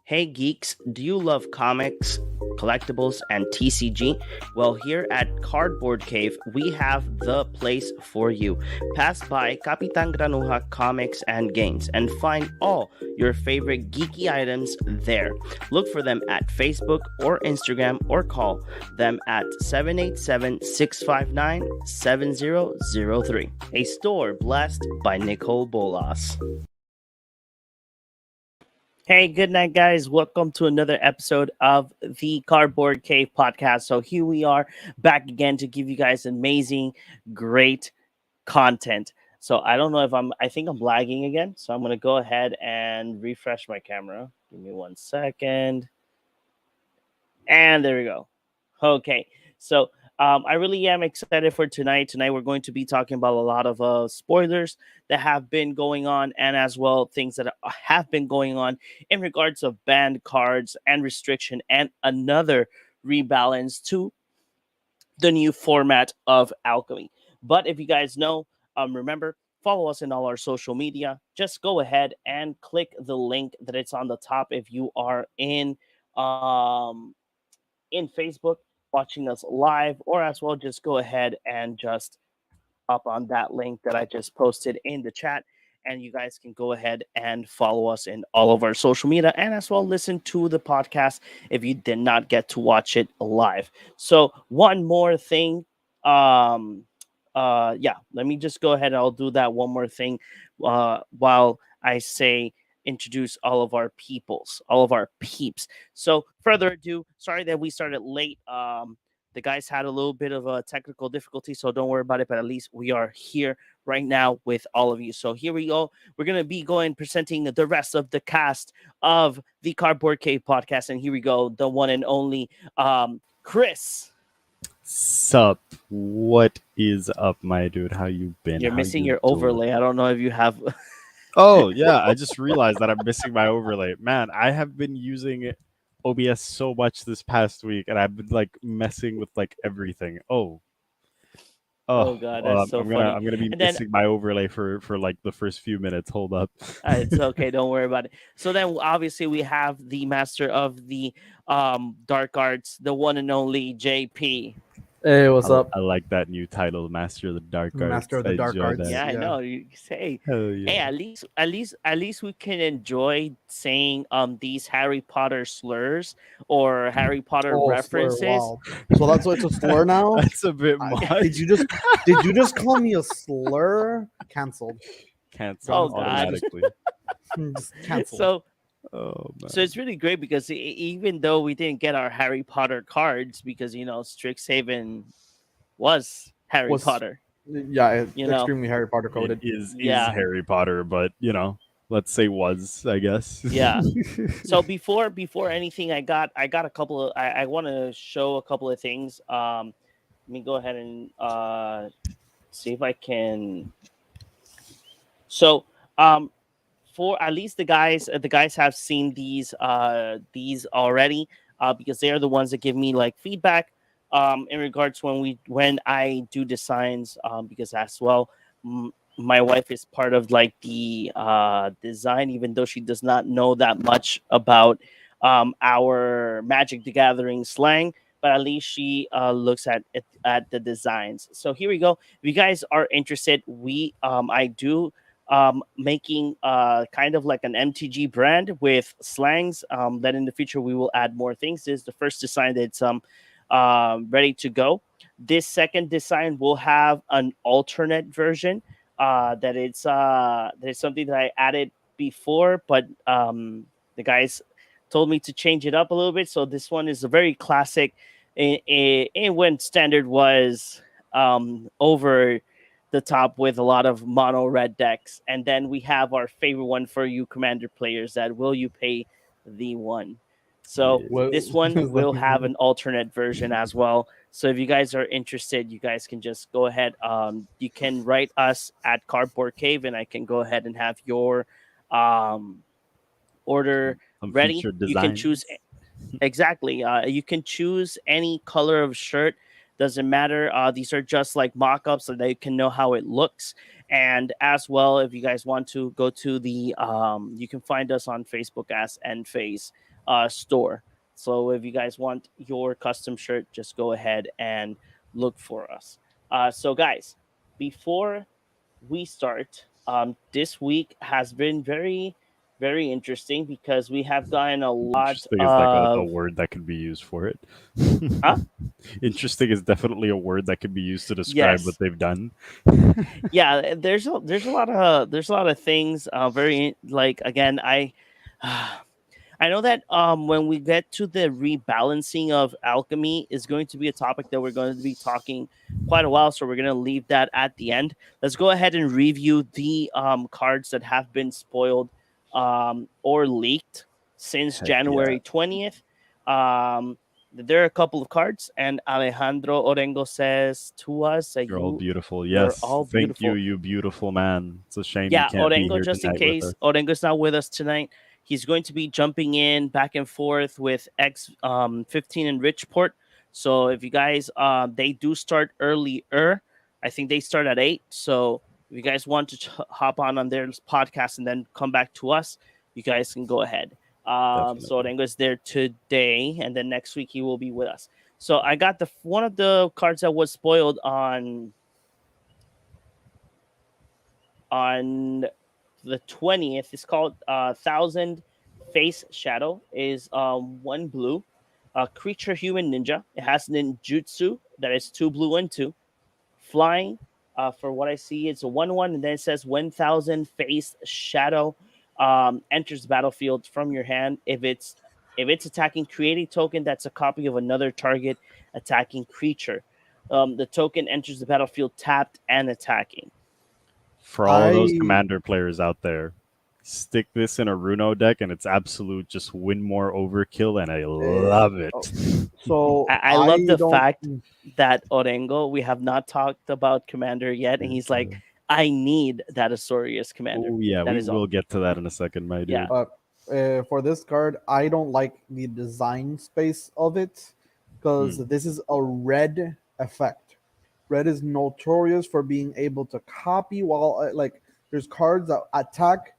Hey geeks, do you love comics, collectibles, and TCG? Well, here at Cardboard Cave, we have the place for you. Pass by Kapitan Granuja Comics and Games and find all your favorite geeky items there. Look for them at Facebook or Instagram or call them at 787-659-7003. A store blessed by Nicole Bolas. Hey, good night, guys. Welcome to another episode of the Cardboard Cave podcast. So here we are back again to give you guys amazing, great content. So I don't know if I think I'm lagging again. So I'm going to go ahead and refresh my camera. Give me 1 second. And there we go. Okay. So I really am excited for tonight. Tonight, we're going to be talking about a lot of spoilers that have been going on, and as well things that have been going on in regards of banned cards and restriction and another rebalance to the new format of Alchemy. But if you guys know, remember, follow us in all our social media. Just go ahead and click the link that it's on the top if you are in Facebook watching us live, or as well just go ahead and just up on that link that I just posted in the chat, and you guys can go ahead and follow us in all of our social media, and as well listen to the podcast if you did not get to watch it live. So one more thing, let me just go ahead and I'll do that one more thing while I say introduce all of our peeps. So further ado, sorry that we started late. The guys had a little bit of a technical difficulty, so don't worry about it, but at least we are here right now with all of you. So here we go. We're going to be presenting the rest of the cast of the Cardboard Cave podcast, and here we go, the one and only Chris. Sup? What is up, my dude? How you been? You're missing your overlay. I don't know if you have... Oh, yeah. I just realized that I'm missing my overlay. Man, I have been using OBS so much this past week, and I've been like messing with like everything. Oh God, that's so funny. I'm gonna be missing my overlay for like the first few minutes. Hold up. It's okay, don't worry about it. So then obviously we have the master of the dark arts, the one and only JP. Hey, what's up? I like that new title, Master of the Dark Arts. Master of the Dark Arts. Yeah, I know. You say, yeah. Hey, at least we can enjoy saying these Harry Potter slurs or Harry Potter references. Wow. So that's why it's a slur now. That's a bit much. Did you just call me a slur? Cancelled. Cancelled automatically. Just canceled. So man. So it's really great because even though we didn't get our Harry Potter cards, because Strixhaven was Harry Potter. Yeah, it's extremely Harry Potter coded. It is Harry Potter, but let's say was, I guess. Yeah. So before anything, I got a couple of I want to show a couple of things. Let me go ahead and see if I can. So for at least the guys have seen these already, because they are the ones that give me like feedback in regards when I do designs, because as well my wife is part of like the design, even though she does not know that much about our Magic the Gathering slang, but at least she looks at the designs. So here we go. If you guys are interested, I do making kind of like an MTG brand with slangs that in the future we will add more things. This is the first design that's ready to go. This second design will have an alternate version that it's something that I added before, but the guys told me to change it up a little bit. So this one is a very classic in when Standard was over the top with a lot of mono red decks. And then we have our favorite one for you Commander players, that Will You Pay the One. So this one will have an alternate version as well. So if you guys are interested, you guys can just go ahead. You can write us at Cardboard Cave, and I can go ahead and have your order ready. You can choose exactly. You can choose any color of shirt. Doesn't matter. These are just like mock-ups so they can know how it looks. And as well, if you guys want to go to the, you can find us on Facebook as NFace store. So if you guys want your custom shirt, just go ahead and look for us. So guys, before we start, this week has been very, very interesting because we have gotten a lot Interesting is like a of. word that can be used for it. Huh? Interesting is definitely a word that can be used to describe what Yes, they've done. yeah. There's a lot of things. Very like again, I know that when we get to the rebalancing of alchemy is going to be a topic that we're going to be talking quite a while, so we're going to leave that at the end. Let's go ahead and review the cards that have been spoiled or leaked since Heck yeah. January 20th. Um, there are a couple of cards, and Alejandro Orengo says to us that You're all beautiful. you're Yes. all Thank you, beautiful. you beautiful man. It's a shame you Yeah, can't be Orengo, here just in tonight with us. case Orengo's not with us tonight, he's going to be jumping in back and forth with X 15 in Richport. So if you guys they do start earlier. I think they start at 8. So if you guys want to hop on their podcast and then come back to us, you guys can go ahead. So Definitely. Orengo is there today, and then next week he will be with us. So I got the one of the cards that was spoiled on the 20th. It's called Thousand Face Shadow. Is 1 blue, creature human ninja. It has ninjutsu that is 2 blue and 2 flying. For what I see, it's a 1/1, and then it says 1,000 face shadow enters the battlefield from your hand. If it's attacking, create a token that's a copy of another target attacking creature. The token enters the battlefield tapped and attacking. For all of those I commander players out there, stick this in a Runo deck and it's absolute just win more overkill and I love oh, it. so I love I the don't. fact that Orengo, we have not talked about Commander yet, and he's like, I need that Azorius Commander. Oh yeah, That we is all. will get to that in a second, my Yeah. dude. For this card, I don't like the design space of it because Hmm. this is a red effect. Red is notorious for being able to copy while like there's cards that attack,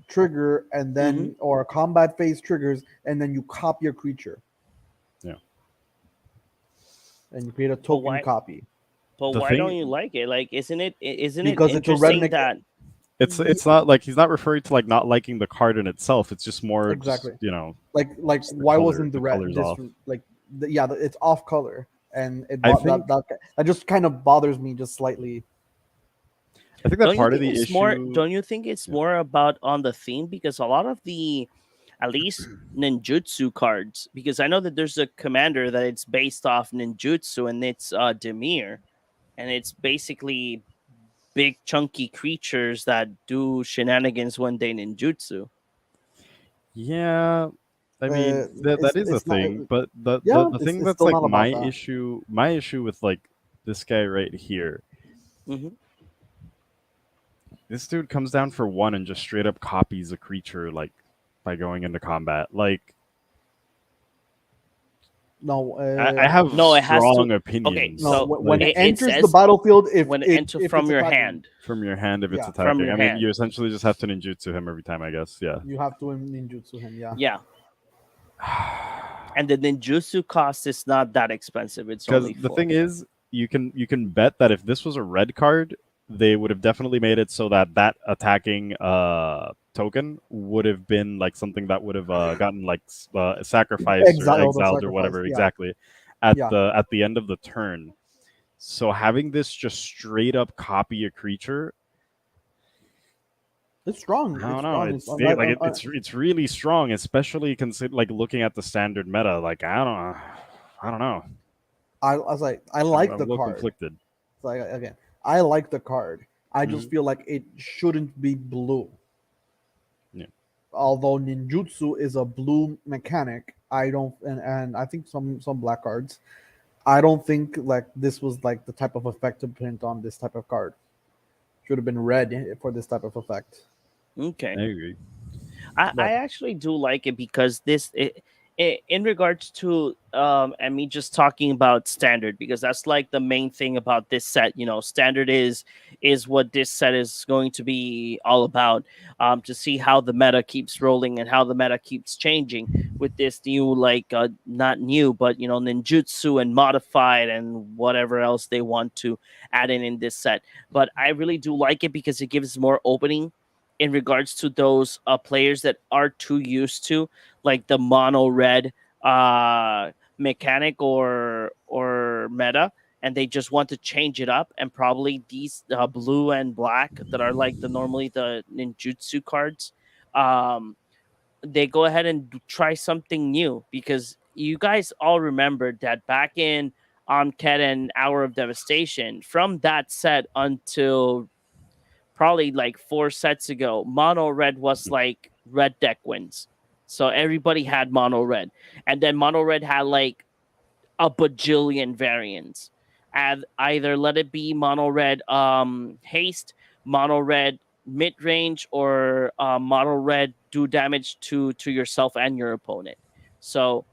trigger, and hmm then or combat phase triggers, and then you copy a creature Yeah. and you create a But token why? copy But The why don't thing you like it? Like, isn't it because it's a red interesting that? it's not like he's not referring to like not liking the card in itself. It's just more just, exactly. Like just why wasn't the the red color's this off. like it's off color and I think that just kind of bothers me just slightly. I think that Don't you part of think the it's more? issue. Don't you think it's Yeah. more about on the theme because a lot of the, at least ninjutsu cards, because I know that there's a commander that it's based off ninjutsu and it's Demir, and it's basically big chunky creatures that do shenanigans when they ninjutsu. Yeah, I mean that is a It's not thing, but yeah, the thing it's that's still like not about that. my issue with like this guy right here. hmm This dude comes down for one and just straight up copies a creature like by going into combat. Like No, I have No, it has to. strong Okay, opinions. no. so When Like it it enters the says battlefield, when it enters if it's from your attacking, hand, from your hand if it's yeah, from attacking. your I mean, you hand. essentially just have to ninjutsu him every time, I guess. Yeah. you have to ninjutsu him. Yeah, Yeah, and the ninjutsu cost is not that expensive. It's Because only the 4. thing is, you can bet that if this was a red card, they would have definitely made it so that that attacking token would have been like something that would have gotten like sacrificed or exiled or exiled or sacrificed. whatever Yeah, exactly at yeah. the end of the turn. So having this just straight up copy a creature, It's strong. I It's don't know. strong. It's really strong, especially consider like looking at the standard meta. Like I don't know. I was like, I I'm like a the little card. conflicted. So again, I like the card. I just Mhm. feel like it shouldn't be blue. Yeah. Although ninjutsu is a blue mechanic, I don't, and I think some black cards. I don't think like this was like the type of effect to print on this type of card. Should have been red for this type of effect. I Okay, agree. I But actually do like it because in regards to and me just talking about standard, because that's like the main thing about this set. Standard is what this set is going to be all about, to see how the meta keeps rolling and how the meta keeps changing with this new, like, not new, but ninjutsu and modified and whatever else they want to add in this set. But I really do like it because it gives more opening in regards to those players that are too used to like the mono red uh mechanic or meta, and they just want to change it up, and probably these blue and black that are like normally the ninjutsu cards, um they go ahead and try something new, because you guys all remember that back in Ket and Hour of Devastation, from that set until probably like 4 sets ago, mono red was like red deck wins. So everybody had mono red. And then mono red had like a bajillion variants. And either let it be mono red haste, mono red mid range, or mono red do damage to yourself and your opponent. So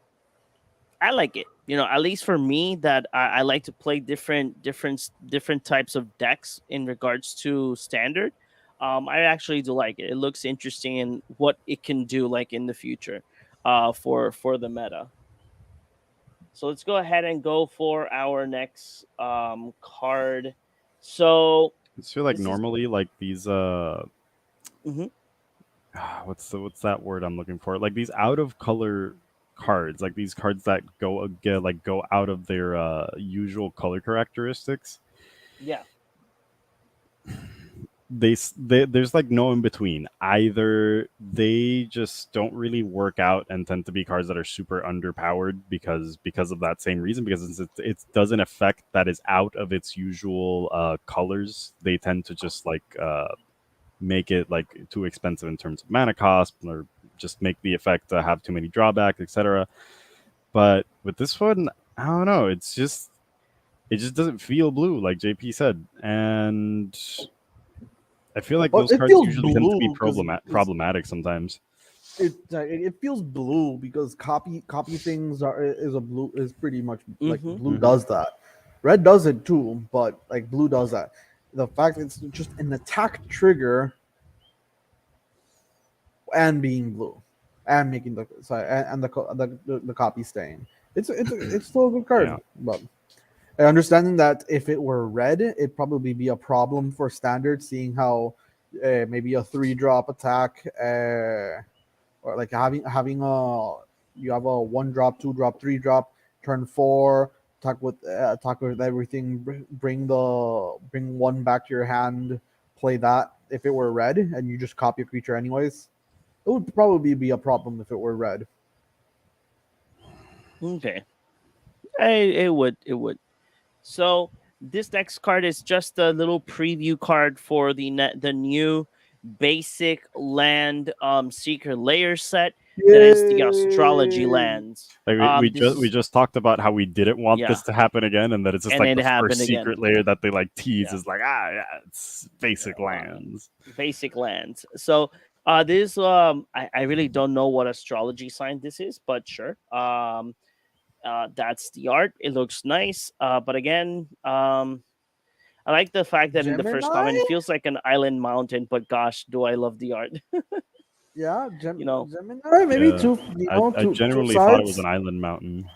I like it. At least for me, that I like to play different types of decks in regards to standard. I actually do like it. It looks interesting in what it can do, like in the future, for the meta. So let's go ahead and go for our next card. So I just feel like this is. normally like these Mhm. what's that word I'm looking for? Like these out of color cards, like these cards that go out of their usual color characteristics. Yeah. There's like no in between. Either they just don't really work out and tend to be cards that are super underpowered because of that same reason, because it does an effect that is out of its usual colors. They tend to just like make it like too expensive in terms of mana cost, or just make the effect have too many drawbacks, etc. But with this one, I don't know. It just doesn't feel blue, like JP said, and I feel like Well, those it cards feels usually tend to be blue because problematic sometimes. it feels blue because copy things is pretty much like Mhm. blue Mhm. does that. Red does it too, but like blue does that. The fact it's just an attack trigger and being blue and making the sorry, and the copy staying. It's still a good card, Yeah. but understanding that if it were red, it'd probably be a problem for standard, seeing how maybe a 3-drop attack, or like having a you have a 1-drop, 2-drop, 3-drop, turn 4, attack with everything, bring one back to your hand, play that. If it were red and you just copy a creature anyways, it would probably be a problem if it were red. Okay. It would. So this next card is just a little preview card for the new basic land seeker layer set. That is the astrology Yay! lands. Like This we is, just talked about how we didn't want yeah, this to happen again, and that it's just and like it the happened first again. secret layer that they like tease Yeah, is like yeah, it's basic uh, lands. basic lands. So this I really don't know what astrology sign this is, but sure. That's the art. It looks nice. But again, I like the fact that in the first comment Gemini? it feels like an island mountain, but gosh, do I love the art. Yeah, you know, Gemini. Maybe Yeah, two. I Two genuinely thought it was an sides. island mountain.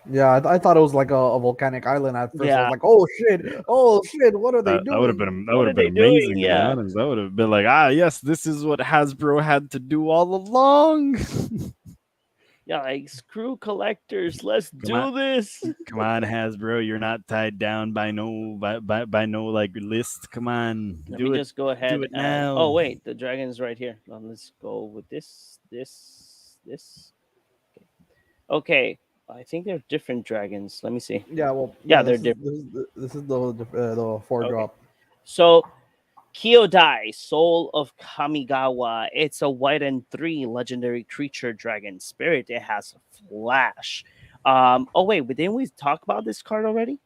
Yeah, I thought it was like a volcanic island at first. I was yeah. like, oh shit, oh shit, what are they That would have doing? been What are they doing? amazing, to be Yeah, honest. That would have been like, ah, yes, this is what Hasbro had to do all along. yeah. Like screw collectors. Let's Come on, do this. come on, Hasbro, you're not tied down by no like list. Come on, Let me just go do ahead it and now. oh wait, the dragon is right here. Let's go with this. Okay, I think they're different dragons. Let me see. Yeah, well, Yeah, yeah, they're this is different. the 4 drop. Okay, so Kyodai, Soul of Kamigawa. It's a white and 3 legendary creature dragon spirit. It has flash. Oh wait, but didn't we talk about this card already?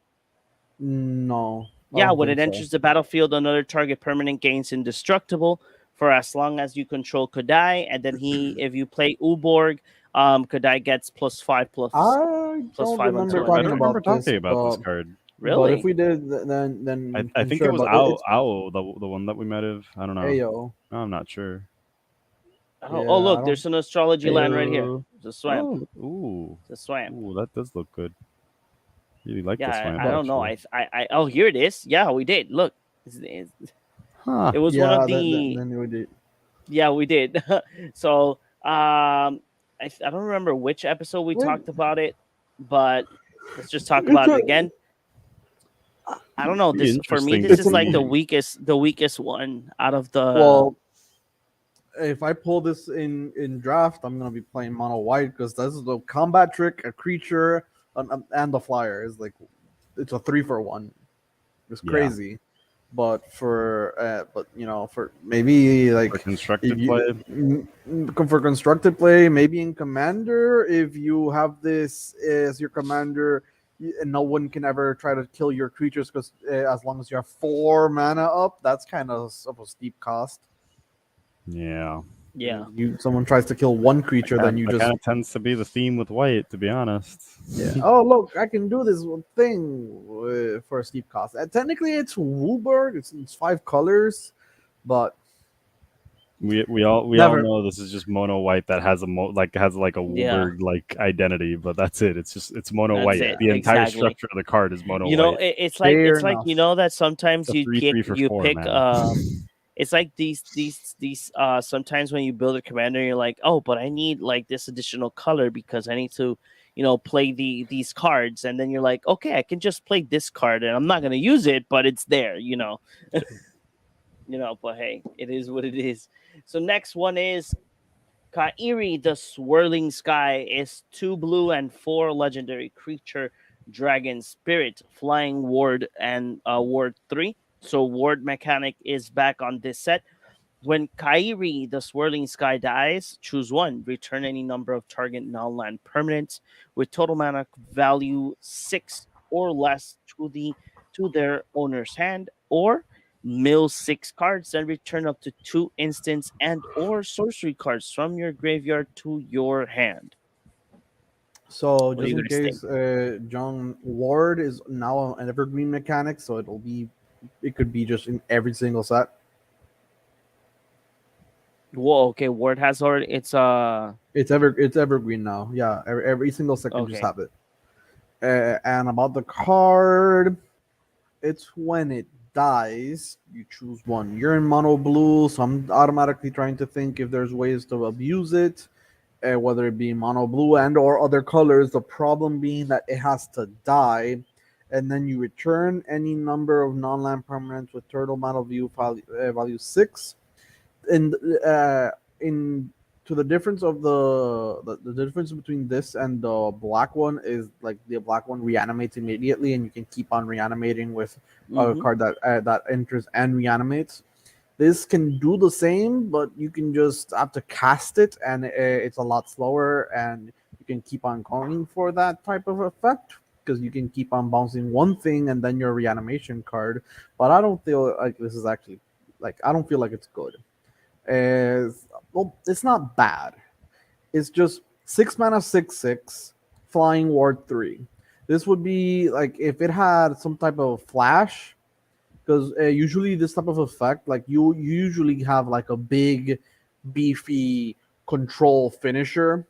No, I Yeah, don't when it think so. enters the battlefield, another target permanent gains indestructible for as long as you control Kodai, and then if you play Uborg, Kodai gets +5 plus I plus don't 5 on remember I talking don't Surrender. remember about this, talking about this card. but if Really? we did, then I I'm think it sure. was But Ao it's Ao the one that we might have. I don't know. Ayo. I'm not sure. Oh, Yeah, I look, don't. there's an astrology land right here. Ayo. It's a swamp. Oh, ooh, It's a swamp. ooh, that does look good. Really like this Yeah, one. I don't know. Oh, here it is. Yeah, we did. Look, Huh. it was one Yeah, of the. then we did. Yeah, we did. So, I don't remember which episode we Wait, talked about it, but let's just talk it's about it a, again. I don't know. Be This for me, interesting to this it's is an like see. the weakest one out of the. well. If I pull this in draft, I'm gonna be playing mono white because this is the combat trick, a creature, and the flyer is like it's a 3-for-1. It's Yeah. crazy, but for maybe like For if constructed you play. for constructed play, maybe in commander, if you have this as your commander, and no one can ever try to kill your creatures because as long as you have 4 mana up, that's kind of a steep cost. Yeah. Yeah. Someone tries to kill one creature, then you That just kind of tends to be the theme with white, to be honest. yeah. Oh look, I can do this thing for a steep cost. Technically, it's Wooburg. It's 5 colors, but We all never. know this is just mono white that has has like a Yeah. Wooburg like identity, but that's it. It's mono That's white. it, The entire exactly. structure of the card is mono You know, white. it's Fair like enough. that sometimes It's a you 3/3 for you 4, pick man. it's like these sometimes when you build a commander you're like, oh, but I need like this additional color because I need to play these cards, and then you're like, okay, I can just play this card and I'm not going to use it, but it's there. But hey, it is what it is. So next one is Kairi, the Swirling Sky, is 2 blue and 4 legendary creature, dragon spirit, flying ward, and ward 3. So ward mechanic is back on this set. When Kairi, the Swirling Sky, dies, choose one. Return any number of target non-land permanents with total mana value 6 or less to their owner's hand, or mill 6 cards and return up to 2 instants and or sorcery cards from your graveyard to your hand. So What do just you in guys think? case, John Ward is now an evergreen mechanic, so it could be just in every single set. Whoa, okay, Ward has already it's It's evergreen now. Yeah, every single set can just okay. have it. And about the card, it's when it dies, you choose one. You're in mono blue, so I'm automatically trying to think if there's ways to abuse it, whether it be mono blue and or other colors. The problem being that it has to die, and then you return any number of non-land permanents with turtle mana value 6. And in to the difference of the difference between this and the black one is like the black one reanimates immediately, and you can keep on reanimating with a Mm-hmm. card that enters and reanimates. This can do the same, but you can just have to cast it, and it's a lot slower, and you can keep on going for that type of effect because you can keep on bouncing one thing and then your reanimation card. But I don't feel like this is actually I don't feel like it's good. Well, it's not bad. It's just 6 mana, 6/6, flying ward 3. This would be like if it had some type of flash, because usually this type of effect, like you usually have like a big, beefy control finisher.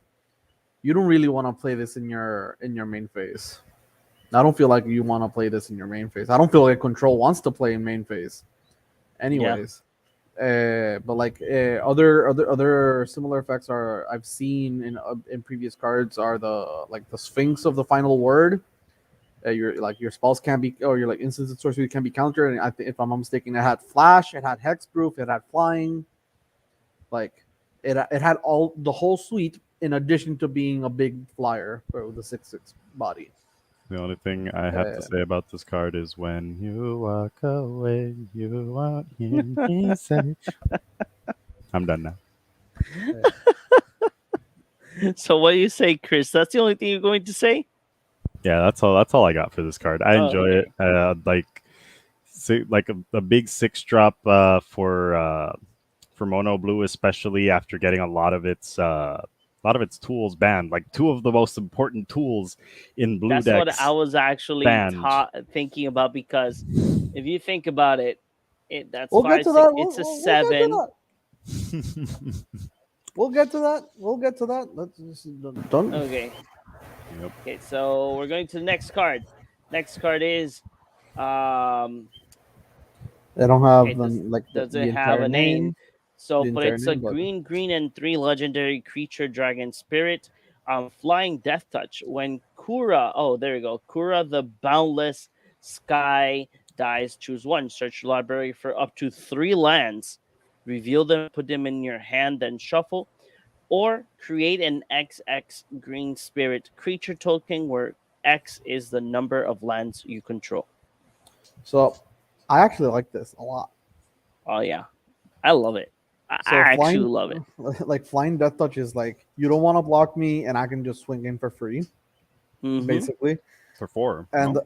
You don't really want to play this in your main phase. I don't feel like you want to play this in your main phase. I don't feel like control wants to play in main phase. Yeah. Anyways, but like other similar effects are I've seen in previous cards are the Sphinx of the final word. Your spells can't be, or your like instants and sorcery can be countered. And if I'm not mistaken, it had flash, it had hexproof, it had flying. Like it had all the whole suite in addition to being a big flyer for the 6/6 body. The only thing I have to Uh, say about this card is when you walk away, you walk in me safe. I'm done now. So what do you say, Chris? That's the only thing you're going to say? Yeah, that's all. That's all I got for this card. I enjoy Okay. it. Like a big 6 drop for mono blue, especially after getting a lot of its lot of its tools banned. Like 2 of the most important tools in blue That's decks. what I was actually banned. thinking about, because if you think about it, that's We'll 5, get to 6. that. It's a We'll 7. We'll get to that. We'll get to that. Let's just don't. Okay. Yep. Okay, so we're going to the next card. Next card is They don't have it doesn't the have entire a name. So, the but entire it's a name, but green, and 3 legendary creature dragon spirit. Flying Death Touch. When Kura, there you go. Kura the Boundless Sky dies, choose 1. Search your library for up to 3 lands. Reveal them, put them in your hand, then shuffle. Or create an XX green spirit creature token where X is the number of lands you control. so I actually like this a lot. Oh yeah, I love it. I So actually love it. Like flying Death Touch is like you don't want to block me, and I can just swing in for free, Mhm. basically, For 4. and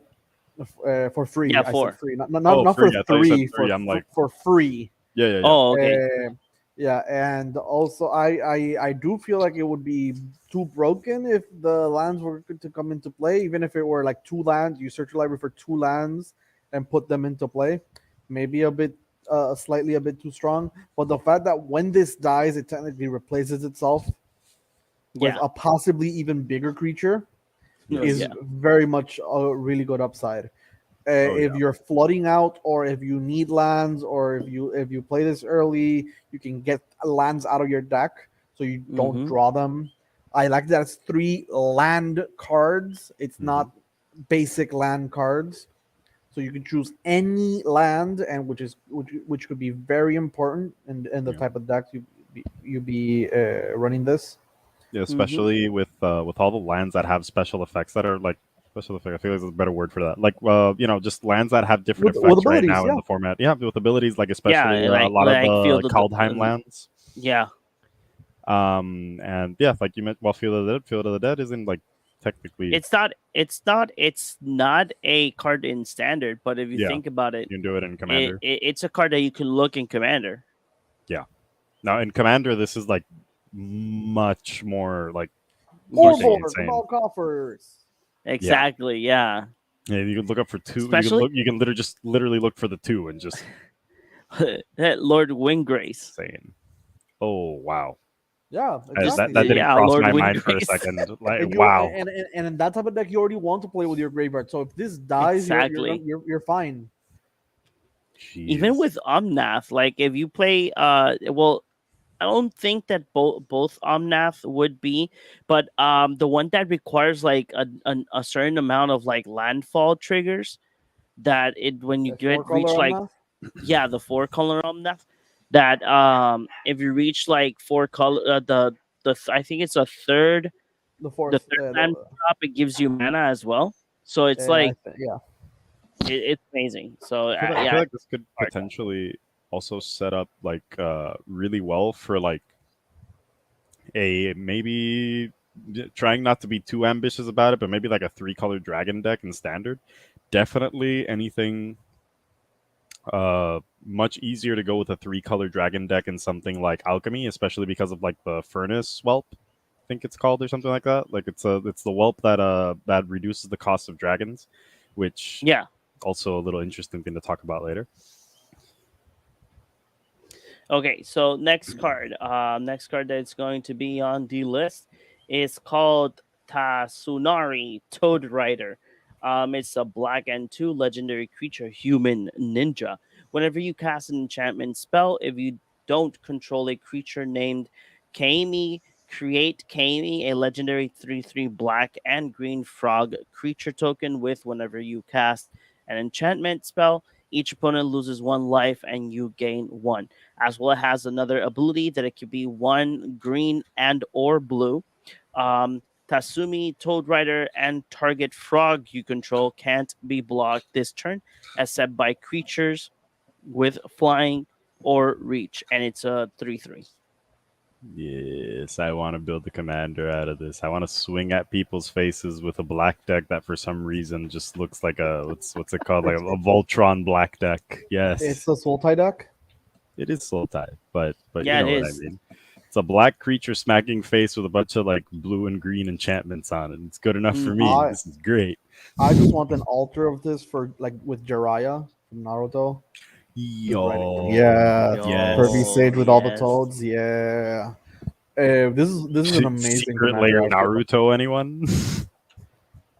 no? for free. Yeah, I 4. said free, not Oh, for free. I thought you said 3. three. I'm like, for free. yeah. Oh, okay. Yeah, and also I do feel like it would be too broken if the lands were to come into play. Even if it were like 2 lands, you search your library for 2 lands and put them into play. Maybe a bit, slightly a bit too strong. But the fact that when this dies, it technically replaces itself with Yeah. a possibly even bigger creature Yes. is Yeah. very much a really good upside. If you're flooding out, or if you need lands, or if you play this early, you can get lands out of your deck so you don't Mhm. draw them. I like that it's 3 land cards. It's not basic land cards, so you can choose any land, and which could be very important in the Yeah. type of decks you be running this. Yeah, especially with all the lands that have special effects that are like special effect. I feel like there's a better word for that. Like just lands that have different With effects right abilities, now yeah. in the format. Yeah, with abilities, like Yeah, especially a lot like of Field the of the- Kaldheim lands. Yeah. And yeah, like you meant, well, Field of the Dead isn't like technically. It's not a card in standard, but if you Yeah, think about it, you can do it in Commander. it's a card that you can look in Commander. Now in Commander, this is like much more like Scoreboard, insane. ball coffers. Exactly. Yeah. Yeah, you can look up for 2. Especially- You can literally look for the 2 and just Lord Winggrace. insane. Oh wow. Yeah, That exactly. didn't Yeah, cross Lord my mind for a Winggrace. second. Like, And wow. and in that type of deck, you already want to play with your graveyard. So if this dies, Exactly. you're fine. Even Jeez. with Omnath, like if you play, well, I don't think that both Omnath would be, but the one that requires like a certain amount of like landfall triggers, that it when you The get reach 4-color like Omnath? the 4-color Omnath, that if you reach like 4 color I think it's the the fourth. third land drop, it gives you mana as well. So it's like it's amazing. So I feel like this could potentially also set up like really well for like a maybe trying not to be too ambitious about it, but maybe like a 3-color dragon deck in standard. Definitely anything much easier to go with a 3-color dragon deck in something like alchemy, especially because of like the furnace whelp, I think it's called, or something like that. Like it's the whelp that reduces the cost of dragons, which also a little interesting thing to talk about later. Okay, so next card that's going to be on the list is called Tasunari Toad Rider. It's a black and 2 legendary creature, human ninja. Whenever you cast an enchantment spell, if you don't control a creature named Kaimi, create Kaimi, a legendary 3/3 black and green frog creature token with whenever you cast an enchantment spell, each opponent loses 1 life and you gain 1. As well, it has another ability that it could be 1 green and or blue. Tasumi, Toad Rider, and target frog you control can't be blocked this turn, except by creatures with flying or reach, and it's a 3/3. Yes, I want to build the commander out of this. I want to swing at people's faces with a black deck that for some reason just looks like a what's it called, like a Voltron black deck. Yes, It's the Sultai deck. it is Sultai, but Yeah, you know it what is. I mean. It's a black creature smacking face with a bunch of like blue and green enchantments on it. It's good enough for me. I This is great. I just want an altar of this for like with Jiraiya from Naruto. Just writing. Yo, Yeah, Kirby yes. Sage with all the yes. toads. Yeah, this is an amazing Secret commander. layer I feel. Naruto, anyone?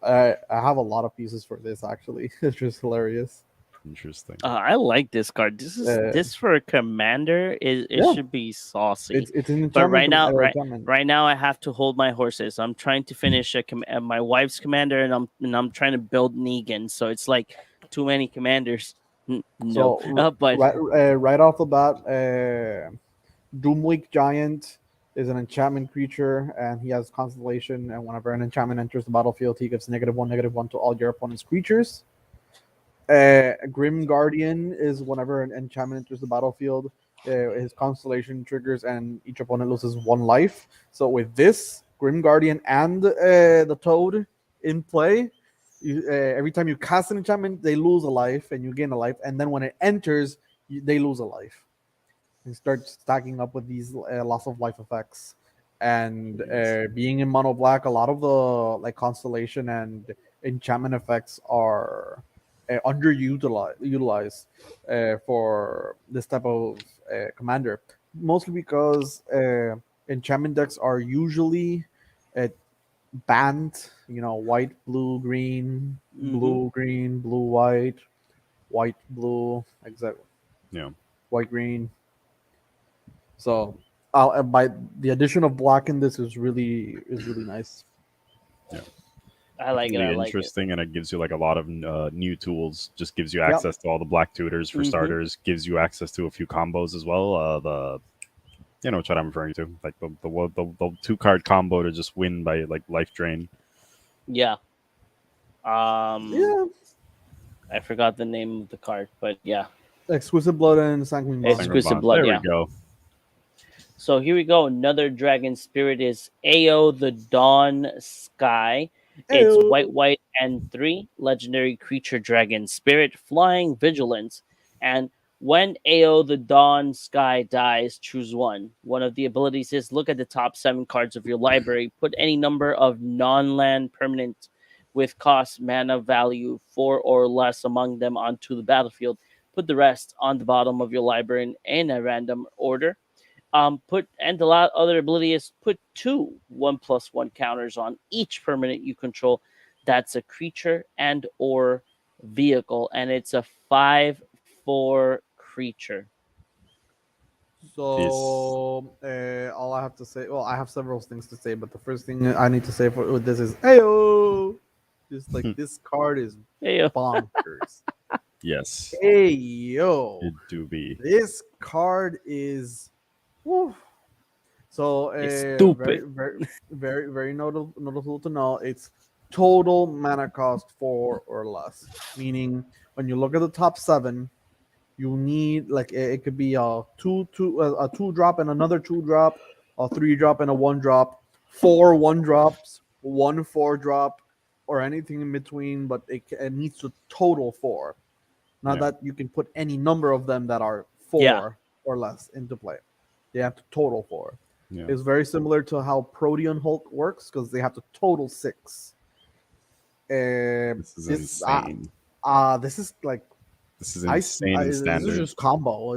I have a lot of pieces for this actually. It's just hilarious. Interesting. I like this card. Uh, This for a commander. It yeah, should be saucy. it's an But enchantment. Enchantment. right now, I have to hold my horses. I'm trying to finish my wife's commander, and I'm trying to build Negan. So it's like too many commanders. No, So but right off the bat, Doomwake Giant is an enchantment creature, and he has Constellation. And whenever an enchantment enters the battlefield, he gives -1/-1 to all your opponent's creatures. Grim Guardian is whenever an enchantment enters the battlefield, his Constellation triggers, and each opponent loses 1 life. So with this Grim Guardian and the Toad in play, every time you cast an enchantment, they lose a life, and you gain a life. And then when it enters, they lose a life. And start stacking up with these loss of life effects. And being in mono black, a lot of the like Constellation and enchantment effects are underutilized for this type of commander, mostly because enchantment decks are usually banned. White, blue, green, blue, green, blue, white, blue, exactly. Yeah. White, green. So by the addition of black in this is really nice. I like it. I Really like it. interesting, and it gives you like a lot of new tools. Just gives you Yep. access to all the black tutors for Mhm. starters. Gives you access to a few combos as well. You know what I'm referring to, like the 2-card combo to just win by like life drain. Yeah. Yeah, I forgot the name of the card, but yeah. Exquisite Blood and Sanguine Bond. Exquisite Blood, There yeah. we go. So here we go. Another dragon spirit is Ao the Dawn Sky. It's Ayo. white, and 3 legendary creature dragon spirit, flying vigilance. And when Ao the Dawn Sky dies, choose one. One of the abilities is look at the top 7 cards of your library. Put any number of non-land permanent with cost mana value 4 or less among them onto the battlefield. Put the rest on the bottom of your library in a random order. Other ability is put 2 1/1 counters on each permanent you control. That's a creature and or vehicle, and it's a 5/4 creature. So all I have to say, well, I have several things to say, but the first thing I need to say with this is, Ayo! Just like this card is Ayo. bonkers. Yes, Ayo! it do be. This card is, whew. So It's very, stupid. very noticeable to know. It's total mana cost 4 or less, meaning when you look at the top 7, you need like it could be a 2 drop and another 2 drop, a 3 drop and a 1 drop, 4 1 drops, 1 4 drop, or anything in between. But it needs to total 4. Not Yeah. that you can put any number of them that are 4 Yeah. or less into play. They have to total 4. Yeah. It's very similar to how Protean Hulk works because they have to total 6. This is insane. This is like This is insane in this standard. is just combo.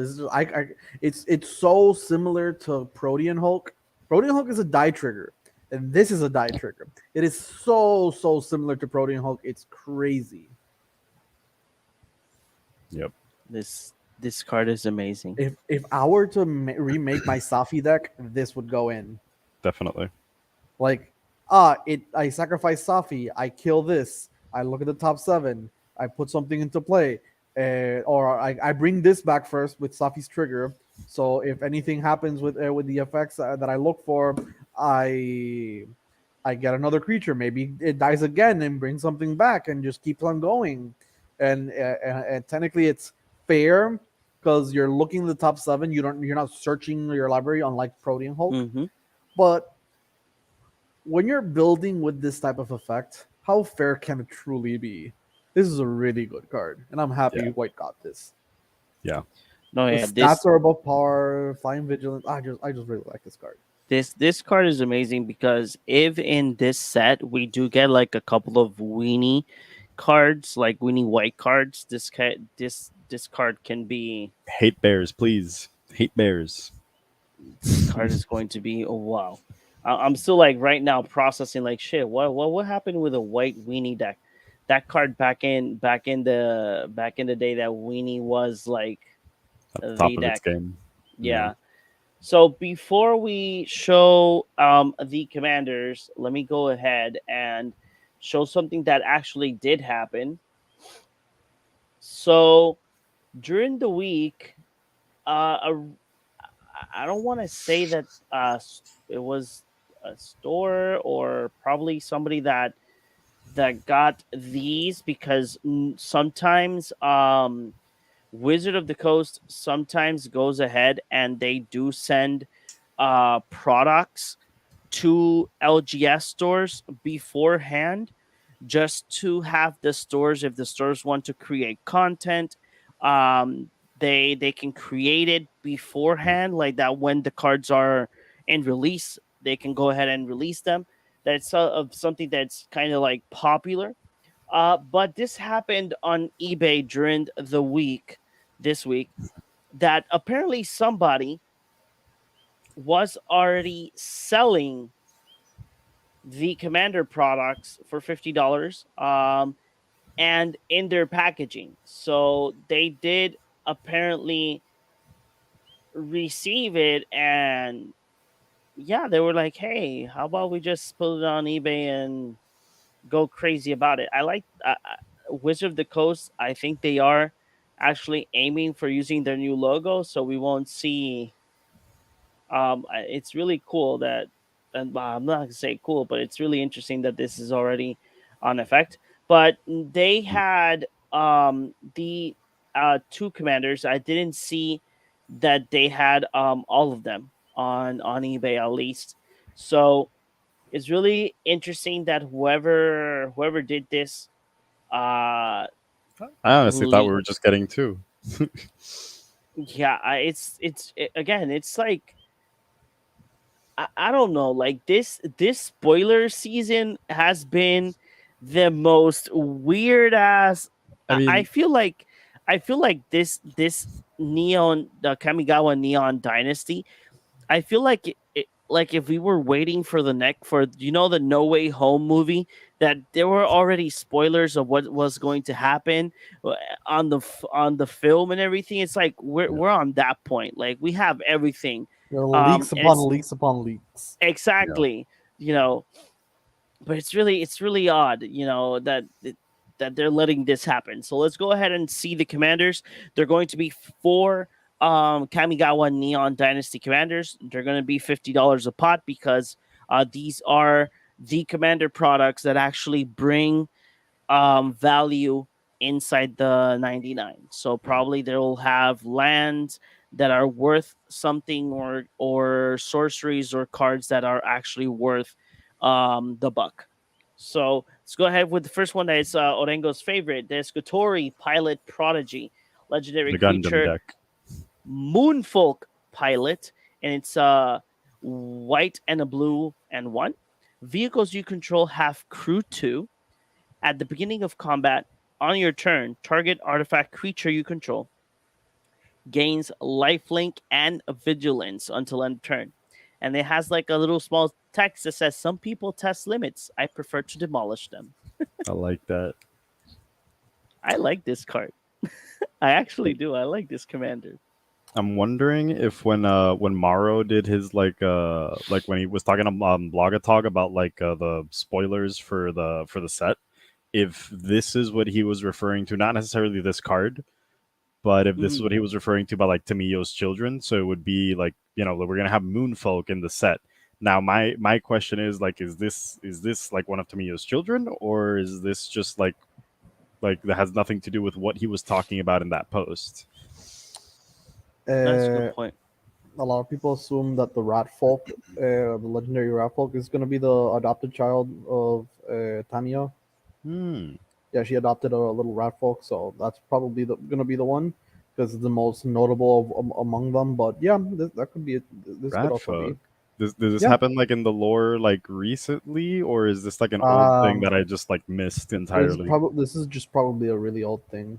It's so similar to Protean Hulk. Protean Hulk is a die trigger, and this is a die trigger. It is so similar to Protean Hulk. It's crazy. Yep. This card is amazing. If I were to remake my Safi deck, this would go in. Definitely. Like, I sacrifice Safi, I kill this, I look at the top 7, I put something into play, or I bring this back first with Safi's trigger. So if anything happens with the effects that I look for, I get another creature. Maybe it dies again and bring something back and just keeps on going. And technically it's fair because you're looking at the top 7. You're not searching your library unlike Protean Hulk. Mm-hmm. But when you're building with this type of effect, how fair can it truly be? This is a really good card, and I'm happy White got this. Yeah. No, The yeah, stats are above par. Flying Vigilance. I just really like this card. This card is amazing because if in this set we do get like a couple of weenie cards, like weenie white cards, this card can be Hate bears, please. Hate bears. this card is going to be, oh wow. I'm still like right now processing like shit. What happened with a white weenie deck? That card back in the day that weenie was like At the the top of its deck. game. Yeah. Yeah. So before we show the commanders, let me go ahead and show something that actually did happen. So during the week, a I don't want to say that it was a store or probably somebody that got these because sometimes Wizard of the Coast sometimes goes ahead and they do send products to LGS stores beforehand just to have the stores, if the stores want to create content, um they can create it beforehand like that. When the cards are in release, they can go ahead and release them. That's of something that's kind of like popular. But this happened on eBay during the week, this week, that apparently somebody was already selling the commander products for $50, and in their packaging. So they did apparently receive it, and yeah, they were like, "Hey, how about we just put it on eBay and go crazy about it?" I like Wizard of the Coast. I think they are actually aiming for using their new logo, so we won't see. It's really cool that, and well, I'm not gonna say cool, but it's really interesting that this is already on effect. But they had the two commanders. I didn't see that they had all of them on eBay at least. So it's really interesting that whoever did this uh I honestly thought we le- were just getting two. yeah, again, it's like I don't know, like this spoiler season has been the most weird ass. I I mean, feel like this neon, the Kamigawa Neon Dynasty, I feel like like if we were waiting for the neck for, the No Way Home movie, that there were already spoilers of what was going to happen on on the film and everything. It's like yeah. we're on that point. Like we have everything. Leaks And upon it's leaks upon leaks. Yeah. exactly, you know, but it's really odd, that they're letting this happen. So let's go ahead and see the commanders. They're going to be four Kamigawa Neon Dynasty commanders. They're going to be $50 a pot because these are the commander products that actually bring value inside the 99. So probably they'll have lands that are worth something, or sorceries or cards that are actually worth the buck. So let's go ahead with the first one that is Orengo's favorite. There's Katori Pilot Prodigy, legendary The Gundam creature, deck. Moonfolk Pilot, and it's white and a blue and one. Vehicles you control have crew 2. At the beginning of combat, on your turn, target artifact creature you control gains lifelink and vigilance until end of turn. And it has like a little small text that says, "Some people test limits. I prefer to demolish them." I like that. I like this card. I actually do. I like this commander. I'm wondering if when Maro did his like when he was talking on Blogatalk about the spoilers for the set, if this is what he was referring to, not necessarily this card, but if this is Mhm. what he was referring to by like Tamiyo's children, so it would be like, we're gonna have Moonfolk in the set. Now my question is like, is this like one of Tamiyo's children, or is this just like that has nothing to do with what he was talking about in that post? That's a good Uh, point. a lot of people assume that the Rat Folk, the legendary Rat Folk, is going to be the adopted child of Tamiya. Hmm. Yeah, she adopted a little Rat Folk, so that's probably going to be the one because it's the most notable among them. But yeah, that could be it. This could also Radfolk. be. Does this Yeah. happen like in the lore like recently, or is this like an old thing Um, that I just like missed entirely? this is just probably a really old thing.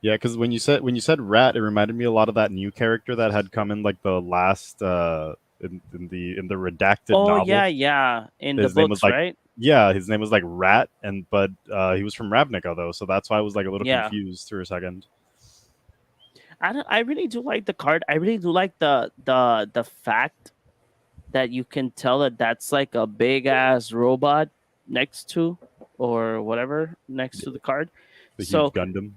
Yeah, because when you said rat, it reminded me a lot of that new character that had come in like the last in the redacted Oh novel. yeah, yeah. In the His name was books, like right? yeah, his name was like Rat, and but he was from Ravnica though, so that's why I was like a little Yeah. confused for a second. I really do like the card. I really do like the fact that you can tell that that's like a big ass robot next to or whatever next to the card. The huge So Gundam.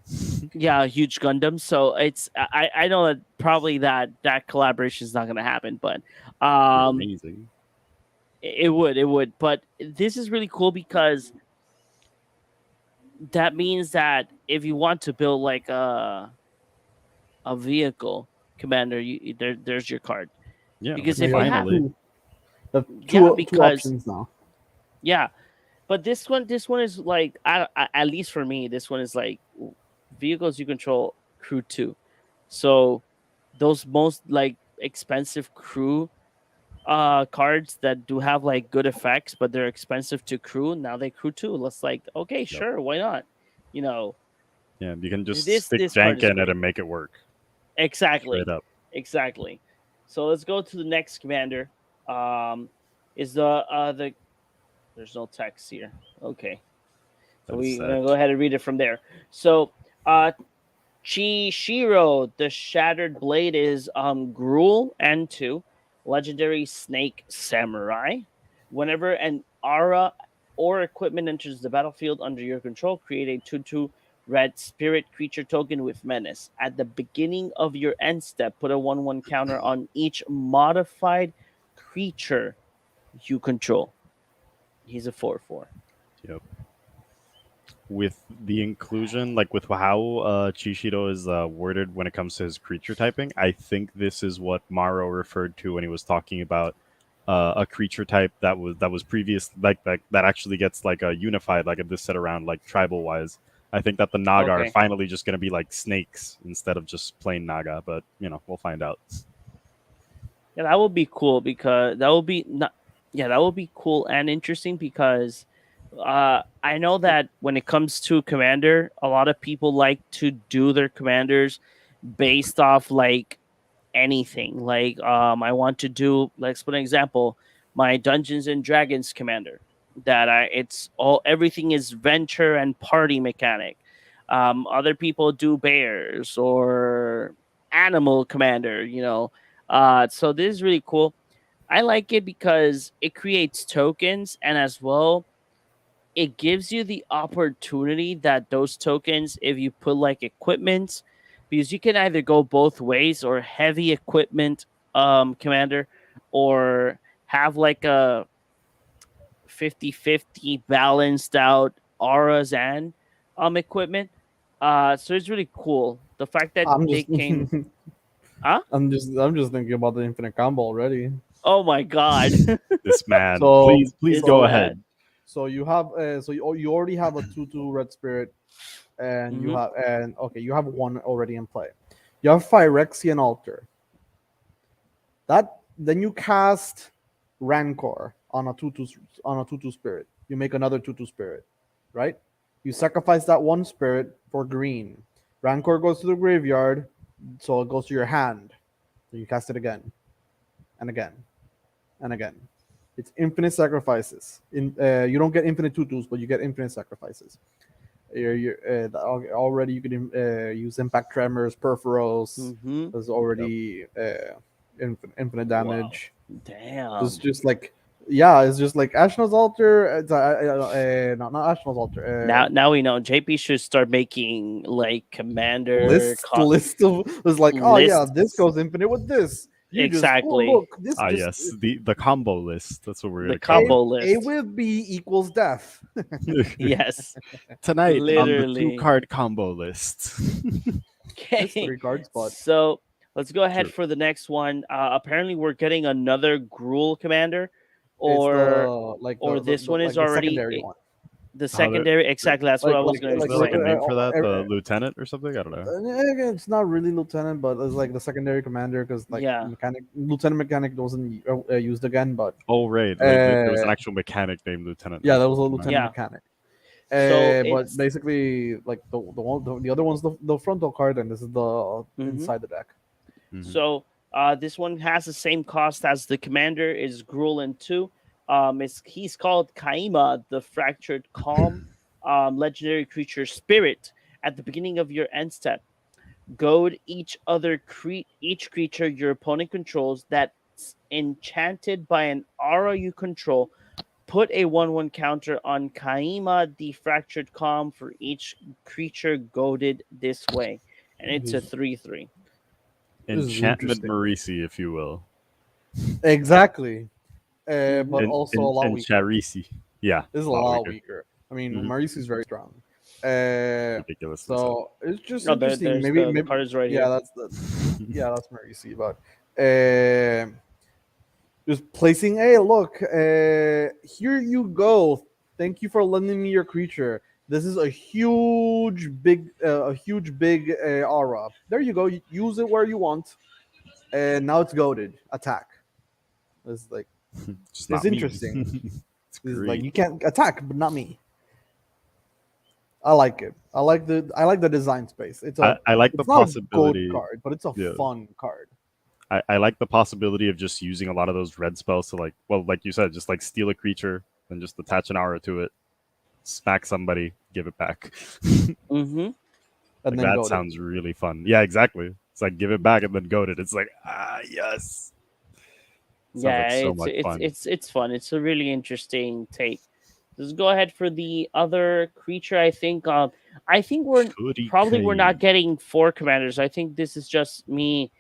yeah, a huge Gundam. So it's I know that probably that collaboration is not going to happen, but um Amazing. it would. But this is really cool because that means that if you want to build like a vehicle commander, there's your card. Yeah, like Because Now if you you have have finally. two, you have yeah, two because options now. yeah, but this one is like at least for me, this one is like vehicles you control crew two. So those most like expensive crew cards that do have like good effects, but they're expensive to crew. Now they crew two. Let's like okay, Yep. sure, why not? You know, Yeah, you can just this stick this card jank is in it great. and make it work straight Exactly, up. exactly. So let's go to the next commander. Is the there's no text here. Okay. So That is we're sad. gonna go ahead and read it from there. So Chihiro, the Shattered Blade is Gruel and 2, legendary snake samurai. Whenever an aura or equipment enters the battlefield under your control, create a 2/2 red spirit creature token with menace. At the beginning of your end step, put a 1/1 counter on each modified creature you control. He's a 4/4. Yep. With the inclusion, like with how Chishiro is worded when it comes to his creature typing, I think this is what Maro referred to when he was talking about a creature type that was previous, that actually gets like a unified like this set around like tribal wise. I think that the Naga are Okay. finally just going to be like snakes instead of just plain Naga, but we'll find out. Yeah, that would be cool because that would be not. Yeah, that would be cool and interesting because I know that when it comes to commander, a lot of people like to do their commanders based off like anything. Like I want to do. Let's put an example. My Dungeons and Dragons commander. That it's all everything is venture and party mechanic. Other people do bears or animal commander. So this is really cool. I like it because it creates tokens and as well it gives you the opportunity that those tokens, if you put like equipment, because you can either go both ways or heavy equipment commander or have like a 50-50 balanced out auras and equipment. So it's really cool. The fact that I'm they just, can huh? I'm just thinking about the infinite combo already. Oh my god. This man, So, please It's go so, ahead. bad. so you have, you already have a 2/2 red spirit, and Hmm. you have one already in play. You have Phyrexian Altar. Then you cast Rancor on a 2/2 spirit. You make another 2/2 spirit, right? You sacrifice that one spirit for green. Rancor goes to the graveyard, so it goes to your hand. You cast it again and again and again. It's infinite sacrifices. You don't get infinite 2/2s, but you get infinite sacrifices. Already you can use impact tremors, perforos. Hmm. There's Yep. already infinite Wow. damage. It's Damn. just like, yeah, it's just like Ashnod's Altar. Not Ashnod's Now, Altar. now we know JP should start making like commander List of it's like, oh yeah, this lists. goes infinite with this. You just, oh Exactly. look, this Ah, just yes, the combo list. That's what we're The gonna call A it. combo A list. with B equals death. Yes. Tonight on the two Literally. card combo list. It's Okay. 3 cards, but So let's go ahead True. for the next one. Apparently we're getting another Gruel commander, it's the or like or this one is the already secondary one. The How they're- secondary, exactly. That's what I was going Is to there like a say. name for that? The lieutenant or something? I don't know. It's not really lieutenant, but it's like the secondary commander because like Yeah. lieutenant mechanic wasn't used again, but Oh, right. Like, there was an actual mechanic named Lieutenant. yeah, that was a lieutenant Yeah. mechanic. So But it's basically, like the other one's the frontal card, and this is the inside the deck. Mhm. So this one has the same cost as the commander. Is Grulin 2. He's called Kaima, the Fractured Calm, legendary creature spirit. At the beginning of your end step, goad each creature your opponent controls that's enchanted by an aura you control. Put a 1/1 counter on Kaima, the Fractured Calm, for each creature goaded this way, and it's a 3/3. This is Enchantment interesting. Marisi, if you will. Exactly, but Mhm. also a lot And weaker. Charisi. Yeah. This is a lot weaker. I mean, Mhm. Maurice is very strong. Ridiculous. So it's just No, interesting. there's Maybe the card is right yeah, here. that's Maurice, but just placing. Hey, look, here you go. Thank you for lending me your creature. This is a huge, big aura. There you go. Use it where you want, and now it's goaded. Attack. It's like Just it's not me. interesting. It's This is like great. you can't attack, but not me. I like it. I like the design space. I like the It's not a good possibility. card, but it's a Yeah. fun card. I like the possibility of just using a lot of those red spells to like, well, like you said, just like steal a creature and just attach an aura to it, smack somebody, give it back. Mm-hmm. And Like, then that goaded. sounds really fun. Yeah, exactly. It's like give it back and then goad it. It's like yes. Sounds Yeah, like so much fun. it's fun. It's a really interesting take. Let's go ahead for the other creature. I think we're not getting 4 commanders. I think this is just me.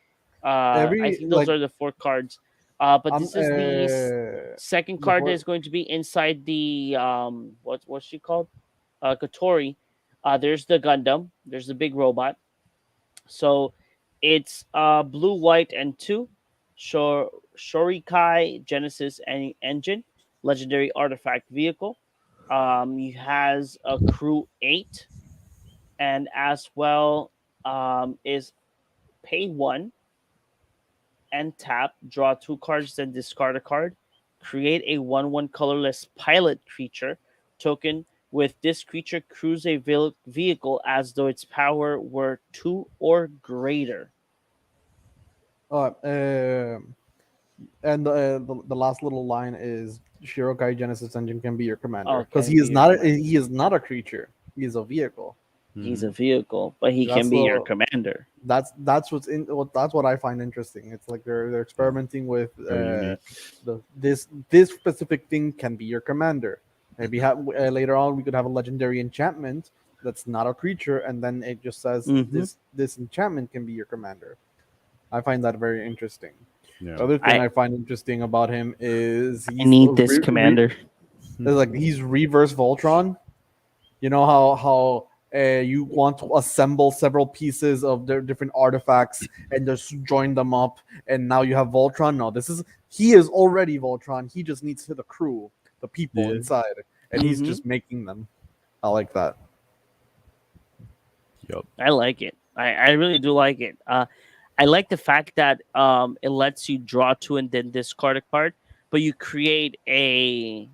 I think those are the 4 cards. But this is the second card that is going to be inside the what's she called? Katori. There's the Gundam. There's the big robot. So it's blue, white, and 2. Shorikai Genesis engine, legendary artifact vehicle. He has a crew 8, and as well is pay 1 and tap, draw 2 cards, then discard a card. Create a 1/1 colorless pilot creature token. With this creature, cruise a vehicle as though its power were 2 or greater. And the last little line is Shirokai Genesis Engine can be your commander because Okay, he is not a creature. He is a vehicle. He's a vehicle, but he That's can be your the- commander. That's what I find interesting. It's like they're experimenting with Very unique. this specific thing can be your commander. Maybe later on we could have a legendary enchantment that's not a creature, and then it just says this enchantment can be your commander. I find that very interesting. Yeah. The other thing I find interesting about him is I need this commander. Like he's reverse Voltron. You know how you want to assemble several pieces of their different artifacts and just join them up, and now you have Voltron. No, he is already Voltron. He just needs the crew, the people inside, and he's just making them. I like that. Yep. I like it. I really do like it. I like the fact that it lets you draw 2 and then discard a card, but you create a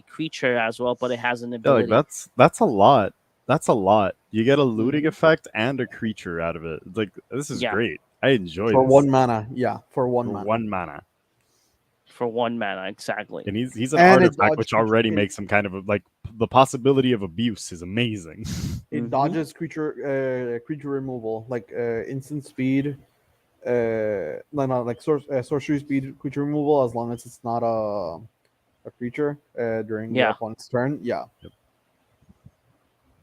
creature as well, but it has an Yeah, ability. like that's a lot. That's a lot. You get a looting effect and a creature out of it. It's like this is great. I enjoy for this. 1 mana. Yeah, for 1 For mana. 1 mana. For 1 mana, exactly. And he's an And artifact, which already makes some kind of like the possibility of abuse is amazing. It dodges creature removal, like instant speed, like sorcery speed creature removal, as long as it's not a creature during the opponent's turn. Yeah. Yep.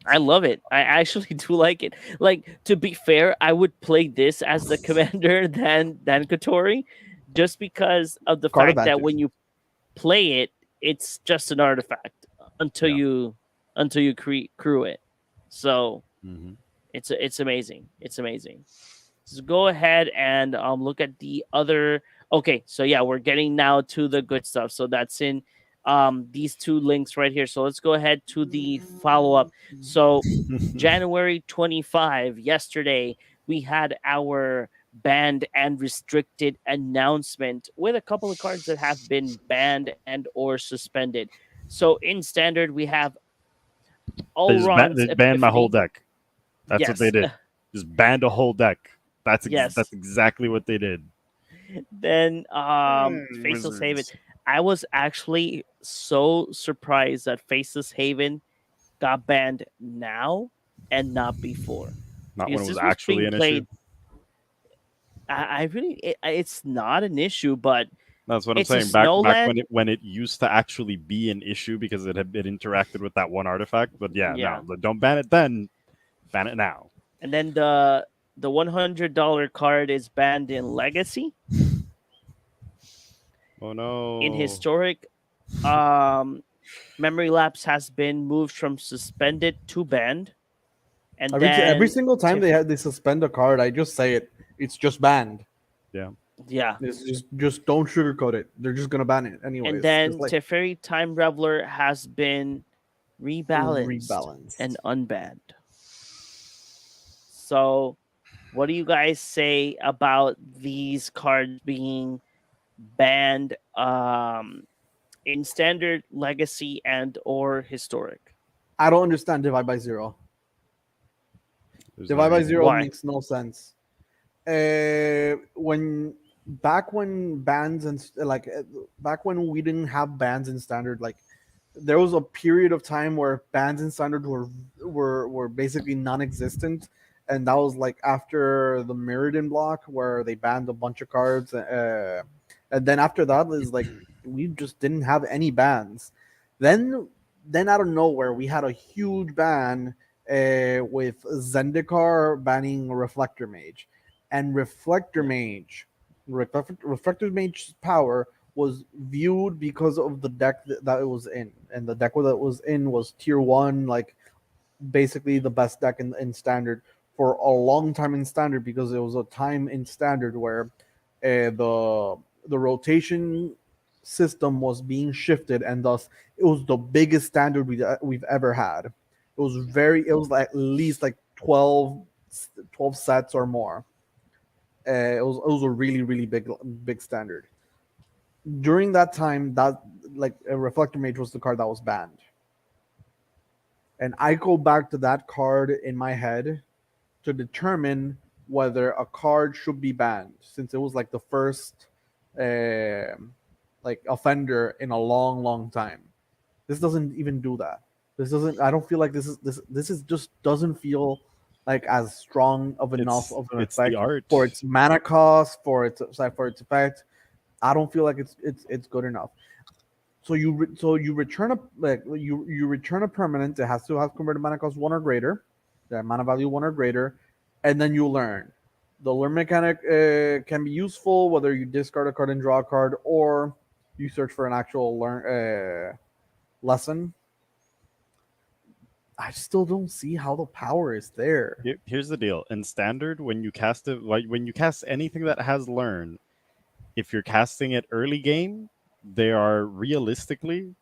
I love it. I actually do like it. Like, to be fair, I would play this as the commander than Katori, just because of the fact that when you play it, it's just an artifact until you crew it. So it's amazing. It's amazing. So go ahead and look at the other. Okay, so yeah, we're getting now to the good stuff. So that's in these two links right here. So let's go ahead to the follow up. So January 25, yesterday, we had our banned and restricted announcement with a couple of cards that have been banned and or suspended. So in standard, we have Ulron's they banned my whole Epiphany. deck. That's what they Yes. did. Just banned a whole deck. That's Yes. exactly what they did. Then Faceless Haven. Wizards. I was actually so surprised that Faceless Haven got banned now and not before. Not when Because it was this was actually being an issue. played. I really, it's not an issue, but That's what I'm it's a saying. Back snowland. when it used to actually be an issue because it interacted with that one artifact. But yeah, Yeah. no, don't ban it then. Ban it now. And then the $100 card is banned in Legacy. Oh no. In Historic, Memory Lapse has been moved from suspended to banned. And Every then single time they suspend a card, I just say it. It's just banned. Yeah. yeah. It's just don't sugarcoat it. They're just gonna ban it anyways. And then It's like Teferi Time Reveler has been rebalanced and unbanned. So, what do you guys say about these cards being banned in standard, legacy, and or historic? I don't understand Divide by Zero. There's Divide no by reason. Zero Why? makes no sense. When bans and back when we didn't have bans in standard, like there was a period of time where bans in standard were basically non-existent, and that was like after the Mirrodin block where they banned a bunch of cards, and then after that is like we just didn't have any bans. Then out of nowhere we had a huge ban with Zendikar banning Reflector Mage, and Reflector Mage's power was viewed because of the deck that it was in, and the deck that it was in was tier 1, like basically the best deck in standard for a long time in standard, because there was a time in standard where the rotation system was being shifted, and thus it was the biggest standard we've ever had. It was like at least like 12 sets or more. It was a really big standard. During that time, that like a Reflector Mage was the card that was banned, and I go back to that card in my head to determine whether a card should be banned, since it was like the first like offender in a long time. This doesn't even do that. This doesn't. I don't feel like this is just doesn't feel like as strong of enough of an It's effect the art. for its mana cost, for its effect. I don't feel like it's good enough. So you return you return a permanent. It has to have converted mana cost 1 or greater, the mana value 1 or greater, and then you learn. The learn mechanic can be useful whether you discard a card and draw a card, or you search for an actual lesson. I still don't see how the power is there. Here's the deal. In standard, when you cast it, when you cast anything that has learn, if you're casting it early game, there are realistically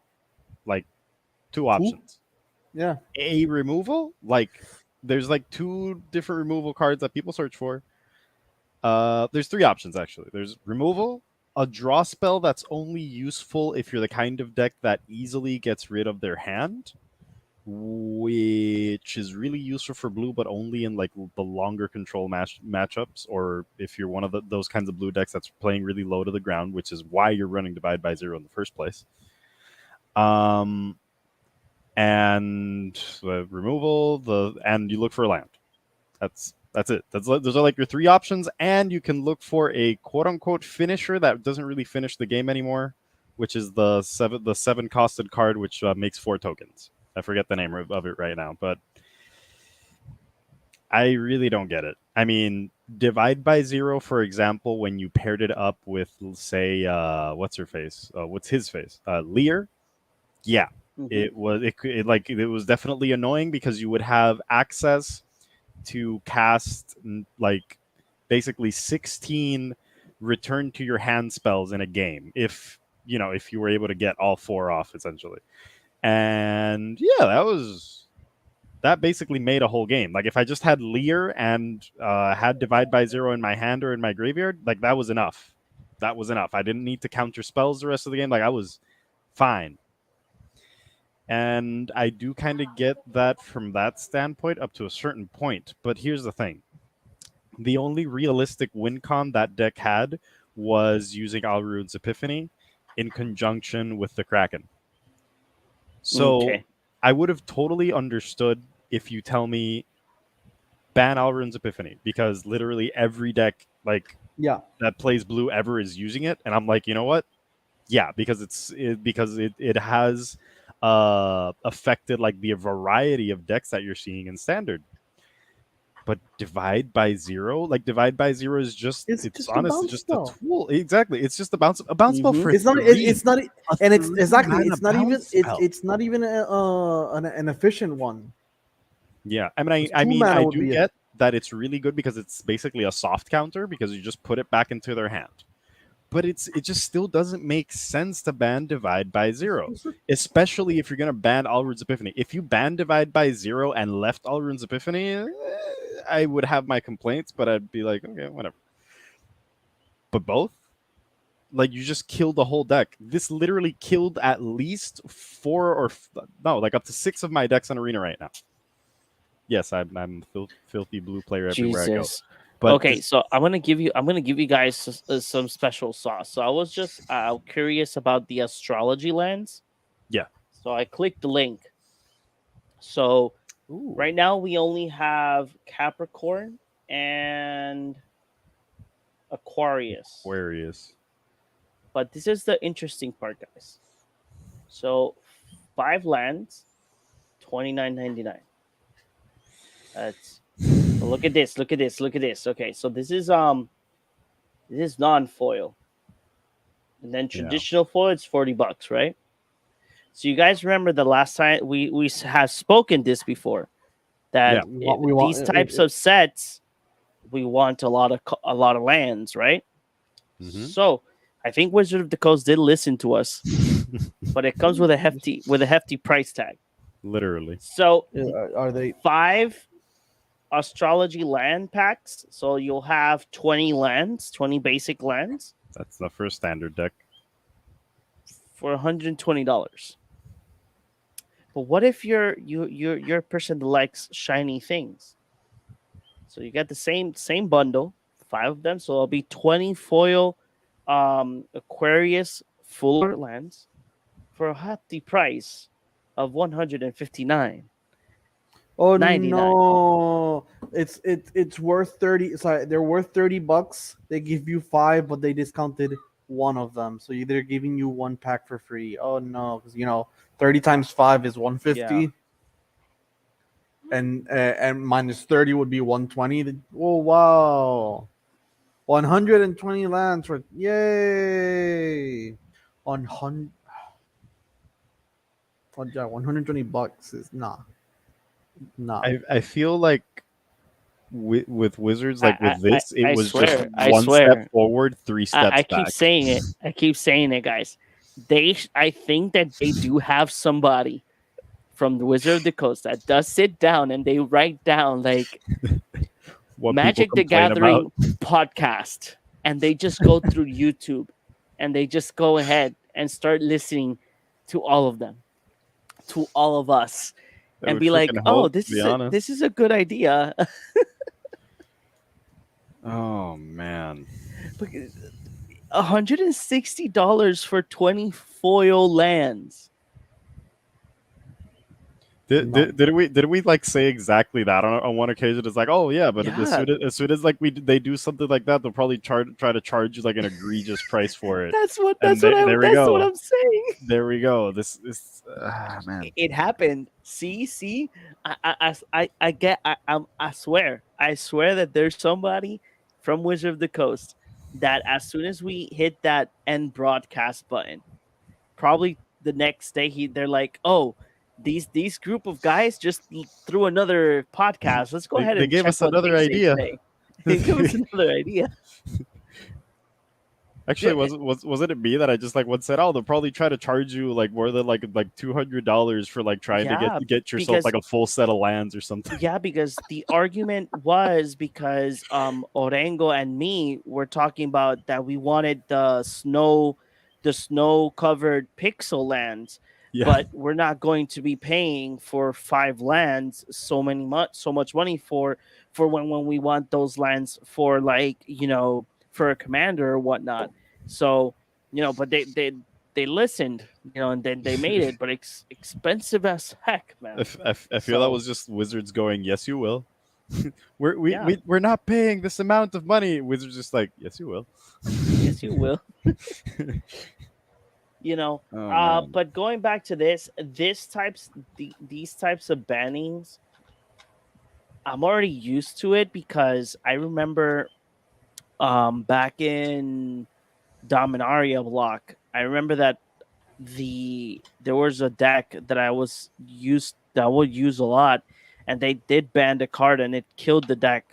like two options. Yeah. A removal, like there's like 2 different removal cards that people search for. There's 3 options actually. There's removal, a draw spell that's only useful if you're the kind of deck that easily gets rid of their hand, which is really useful for blue, but only in like the longer control matchups, or if you're one of those kinds of blue decks that's playing really low to the ground, which is why you're running Divide by Zero in the first place. And removal, and you look for a land. That's it. Those are like your 3 options, and you can look for a quote unquote finisher that doesn't really finish the game anymore, which is the 7 costed card, which makes 4 tokens. I forget the name of it right now, but I really don't get it. I mean, Divide by Zero, for example, when you paired it up with, say, what's her face? What's his face? Lear. Yeah, it was definitely annoying because you would have access to cast like basically 16 return to your hand spells in a game if if you were able to get all 4 off essentially. And yeah, that basically made a whole game. Like if I just had Leer and had Divide by Zero in my hand or in my graveyard, like that was enough. That was enough. I didn't need to counter spells the rest of the game. Like I was fine. And I do kind of get that from that standpoint up to a certain point. But here's the thing. The only realistic win con that deck had was using Alrune's Epiphany in conjunction with the Kraken. So Okay. I would have totally understood if you tell me ban Alrune's Epiphany, because literally every deck Yeah. that plays blue ever is using it, and I'm like, you know what? Yeah, because it has affected like the variety of decks that you're seeing in standard. But Divide by Zero is just It's it's just a honestly bounce just spell. a tool. Exactly. It's just a bounce spell for It's not. 3. It's not. A And it's 3 exactly. mana It's not even. bounce spell. It's not even an efficient one. Yeah, I mean, Because 2 mana I would do be get that it's really good because it's basically a soft counter because you just put it back into their hand. But it just still doesn't make sense to ban Divide by Zero, especially if you're gonna ban Alrune's Epiphany. If you ban Divide by Zero and left Alrune's Epiphany, I would have my complaints, but I'd be like, okay, whatever. But both, like, you just killed the whole deck. This literally killed at least 4 or up to 6 of my decks on Arena right now. Yes, I'm a filthy blue player everywhere I go. Jesus. But Okay, so I'm gonna give you guys some special sauce. So I was just curious about the astrology lens. Yeah. So I clicked the link. So right now we only have Capricorn and Aquarius. But this is the interesting part, guys. So 5 lands, $29.99. That's so look at this. Okay, so this is non-foil. And then traditional foil, it's $40, right? So you guys remember the last time we have spoken this before, that these types of sets, we want a lot of lands, right? Mm-hmm. So I think Wizard of the Coast did listen to us, but it comes with a hefty price tag. Literally. So are they 5 astrology land packs? So you'll have 20 lands, 20 basic lands. That's the first standard deck for $120. But what if you're a person that likes shiny things? So you got the same bundle, 5 of them. So it'll be 20 foil Aquarius fuller lands for a hefty price of $159. Oh 99. no! It's worth 30. Sorry, they're worth $30. They give you 5, but they discounted one of them, so they're giving you 1 pack for free. Oh no, because 30 times 5 is 150, and minus 30 would be 120. Oh wow! 120 lands for yay! 100. Oh yeah, $120 is nah. I feel like with Wizards, like with this, it was just one step forward, 3 steps back. I keep saying it. I keep saying it, guys. I think that they do have somebody from the Wizard of the Coast that does sit down and they write down like Magic the Gathering podcast, and they just go through YouTube and they just go ahead and start listening to all of them, to all of us. And be like, oh, this is a good idea. Oh man, $160 for 20 foil lands. Did we like say exactly that on one occasion? It's like, oh yeah, but as soon as like they do something like that, they'll probably try to charge you like an egregious price for it. That's what I'm saying. There we go. This man, it happened. See, I swear that there's somebody from Wizard of the Coast that as soon as we hit that end broadcast button, probably the next day they're like, oh, these group of guys just threw another podcast. Let's go ahead and they gave us another idea. They gave us another idea. Actually, Yeah, wasn't it me that I just like once said, oh, they'll probably try to charge you like more than like $200 for like trying to yeah, get yourself because like a full set of lands or something. yeah, because the argument was because Orengo and me were talking about that we wanted the snow covered pixel lands, Yeah, but we're not going to be paying for 5 lands so much money for when we want those lands for, like, for a commander or whatnot. So, but they listened, and then they made it, but it's expensive as heck, man. I feel that So was just Wizards going, yes, you will. yeah, We're not paying this amount of money. Wizards just like, yes, you will. yes, you will. Oh man. But going back to these types of bannings, I'm already used to it because I remember back in Dominaria block, I remember that there was a deck that I would use a lot, and they did ban the card, and it killed the deck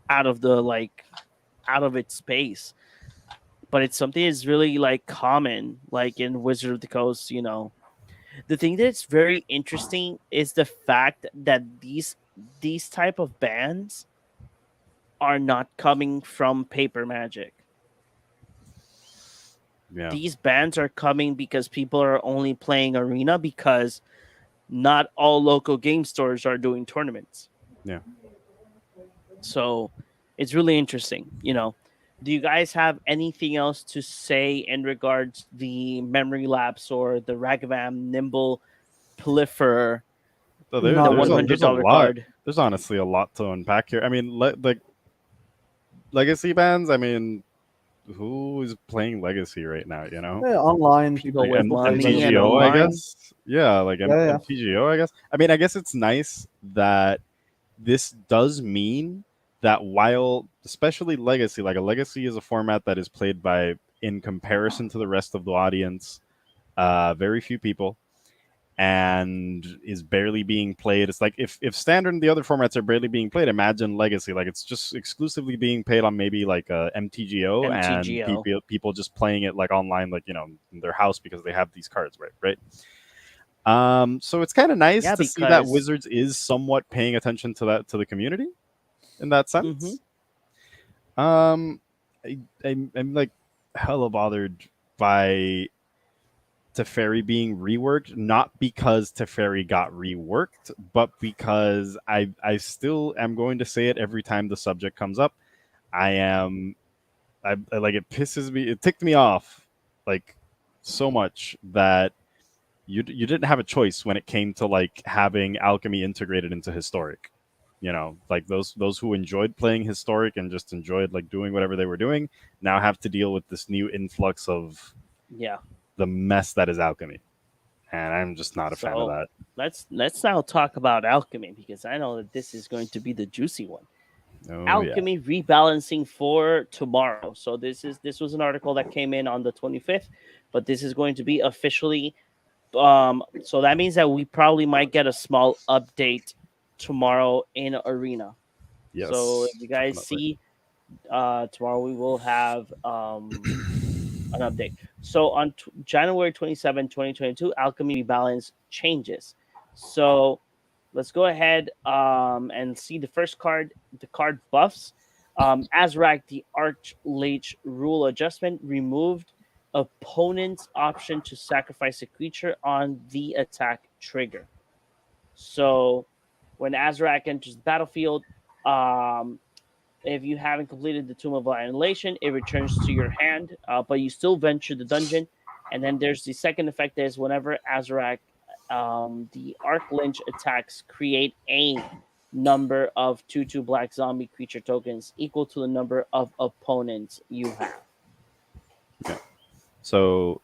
out of out of its space. But it's something that's really like common, like in Wizard of the Coast. The thing that's very interesting is the fact that these type of bans are not coming from paper magic. Yeah. These bans are coming because people are only playing arena, because not all local game stores are doing tournaments. Yeah. So it's really interesting. Do you guys have anything else to say in regards the memory lapse or the Ragavan Nimble Prolifer, So the Not one really. hundred there's a dollar lot. card? There's honestly a lot to unpack here. I mean, like legacy bands. I mean, who is playing legacy right now? You know, Yeah, online People people like with people play money and Legacy. MTGO, I online. guess. Yeah, like Yeah, yeah. MTGO, I guess. I mean, I guess it's nice that this does mean that while, especially legacy, like a legacy is a format that is played by, in comparison to the rest of the audience, very few people, and is barely being played. It's like if standard and the other formats are barely being played, imagine legacy. Like it's just exclusively being played on maybe like MTGO, and MTGO. people just playing it like online, like in their house because they have these cards, right. So it's kind of nice Yeah, to see that because Wizards is somewhat paying attention to the community in that mm-hmm. sense. Um, I'm like hella bothered by Teferi being reworked, not because Teferi got reworked, but because I still am going to say it every time the subject comes up. I like, it pisses me, it ticked me off like so much that you didn't have a choice when it came to like having alchemy integrated into historic. Like those who enjoyed playing historic and just enjoyed like doing whatever they were doing now have to deal with this new influx of Yeah. the mess that is alchemy, and I'm just not a fan of So that. let's now talk about alchemy, because I know that this is going to be the juicy one. Oh yeah. Alchemy rebalancing for tomorrow. So this was an article that came in on the 25th, but this is going to be officially. So that means that we probably might get a small update tomorrow in Arena. Yes, So if you guys definitely. see, tomorrow we will have an update. So on January 27, 2022, Alchemy Rebalance changes. So let's go ahead and see the first card. The card buffs. Azrak, the Archlich rule adjustment, removed opponent's option to sacrifice a creature on the attack trigger. So when Azrak enters the battlefield, um, if you haven't completed the Tomb of Annihilation, it returns to your hand, but you still venture the dungeon. And then there's the second effect is whenever Azrak, the Arc Lynch attacks, create a number of 2/2 black zombie creature tokens equal to the number of opponents you have. So,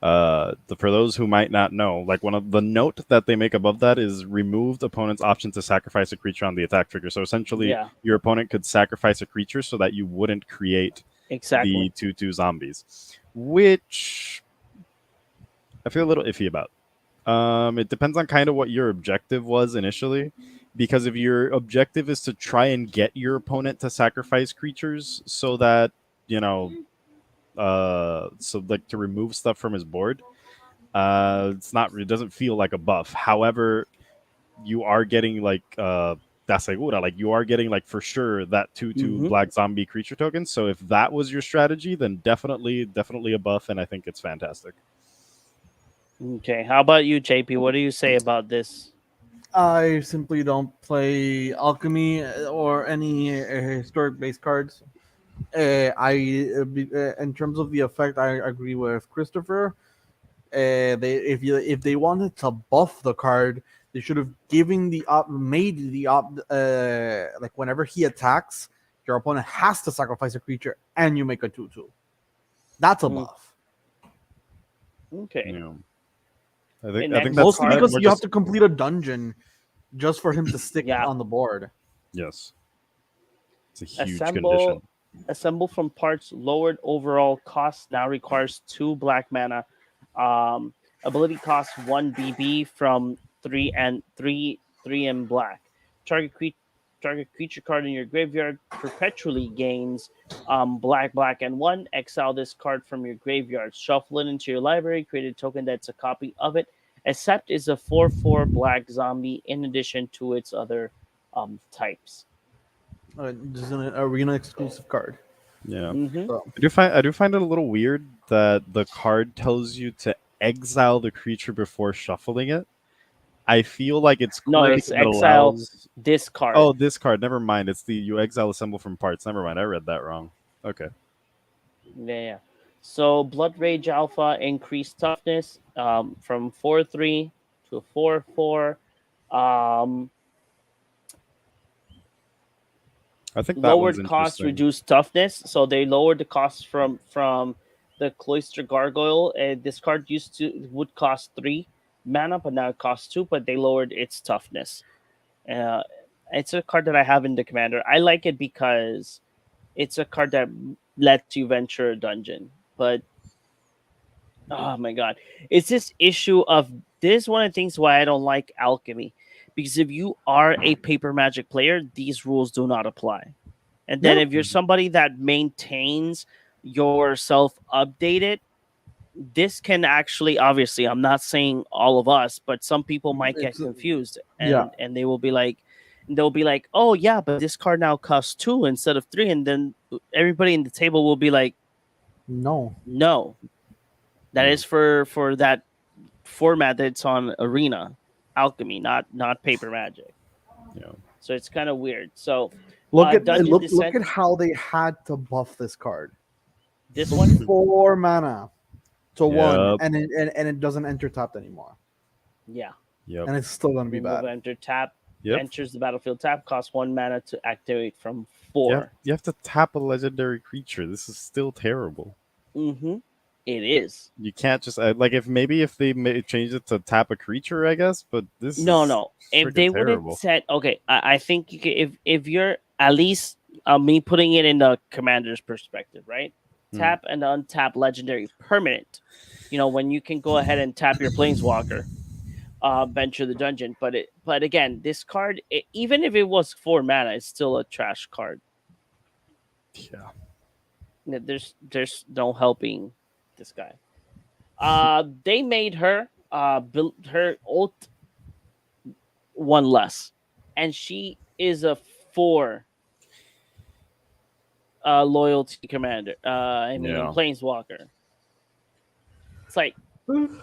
for those who might not know, like one of the note that they make above that is removed opponent's option to sacrifice a creature on the attack trigger. So essentially, Yeah, your opponent could sacrifice a creature so that you wouldn't create exactly. the 2/2 zombies, which I feel a little iffy about. It depends on kind of what your objective was initially, because if your objective is to try and get your opponent to sacrifice creatures so that you know so like to remove stuff from his board. It's not. It doesn't feel like a buff. However, you are getting like da segura, like you are getting like for sure that 2/2 Mm-hmm. black zombie creature token. So if that was your strategy, then definitely a buff, and I think it's fantastic. Okay. How about you, JP? What do you say about this? I simply don't play alchemy or any historic base cards. In terms of the effect, I agree with Christopher. If they wanted to buff the card, they should have given the made the like whenever he attacks, your opponent has to sacrifice a creature, and you make a 2/2. That's a Mm, buff. okay. You know, And I think next that's Mostly card. because more you have just to complete a dungeon just for him to stick Yeah. on the board. yes, it's a huge Assemble. condition. Assemble from parts. Lowered overall cost now requires 2 black mana. Ability costs 1 BB from 3 and black. Target creature card in your graveyard perpetually gains black and 1. Exile this card from your graveyard. Shuffle it into your library. Create a token that's a copy of it. Except is a 4/4 black zombie in addition to its other types. This is an arena exclusive card. Yeah, Mm-hmm. So I do find it a little weird that the card tells you to exile the creature before shuffling it. I feel like it's No, cool it's because it exile allows. this card. Oh, this card. Never mind. It's the you exile assemble from parts. Never mind. I read that wrong. Okay. Yeah. So Blood Rage Alpha increased toughness from 4/3 to 4/4. Um, I think that one's Lowered cost, interesting. reduced toughness. So they lowered the cost from the Cloister Gargoyle. This card used to would cost 3 mana, but now it costs 2. But they lowered its toughness. Uh, it's a card that I have in the commander. I like it because it's a card that lets you venture a dungeon, but oh my god, it's this issue of this is one of the things why I don't like alchemy, because if you are a paper magic player, these rules do not apply. And then yeah, if you're somebody that maintains yourself updated, this can actually, obviously, I'm not saying all of us, but some people might get it's confused yeah. and they'll be like, oh yeah, but this card now costs 2 instead of 3, and then everybody in the table will be like, No, no, that Yeah. is for that format that's on Arena Alchemy, not Paper Magic. Yeah. So it's kind of weird. So Dungeon look Descent, at how they had to buff this card. this From one, 4 mana to 1, Yep. and it doesn't enter tapped anymore, yeah, Yep. and it's still gonna be remove bad. enter tap, Yep. enters the battlefield tap, costs 1 mana to activate from Yeah. 4. You have to tap a legendary creature. This is still terrible. Mm-hmm. It is. You can't just like if they changed it to tap a creature, I guess. But this is No. If freaking they would have terrible. said, okay, I think you can, if you're at least me putting it in the commander's perspective, right? Hmm. Tap and untap legendary permanent. When you can go ahead and tap your planeswalker, venture the dungeon. But again, this card, even if it was 4 mana, it's still a trash card. Yeah. There's no helping this guy. They made her built her ult 1 less, and she is a 4 loyalty commander. Yeah. Planeswalker. It's like,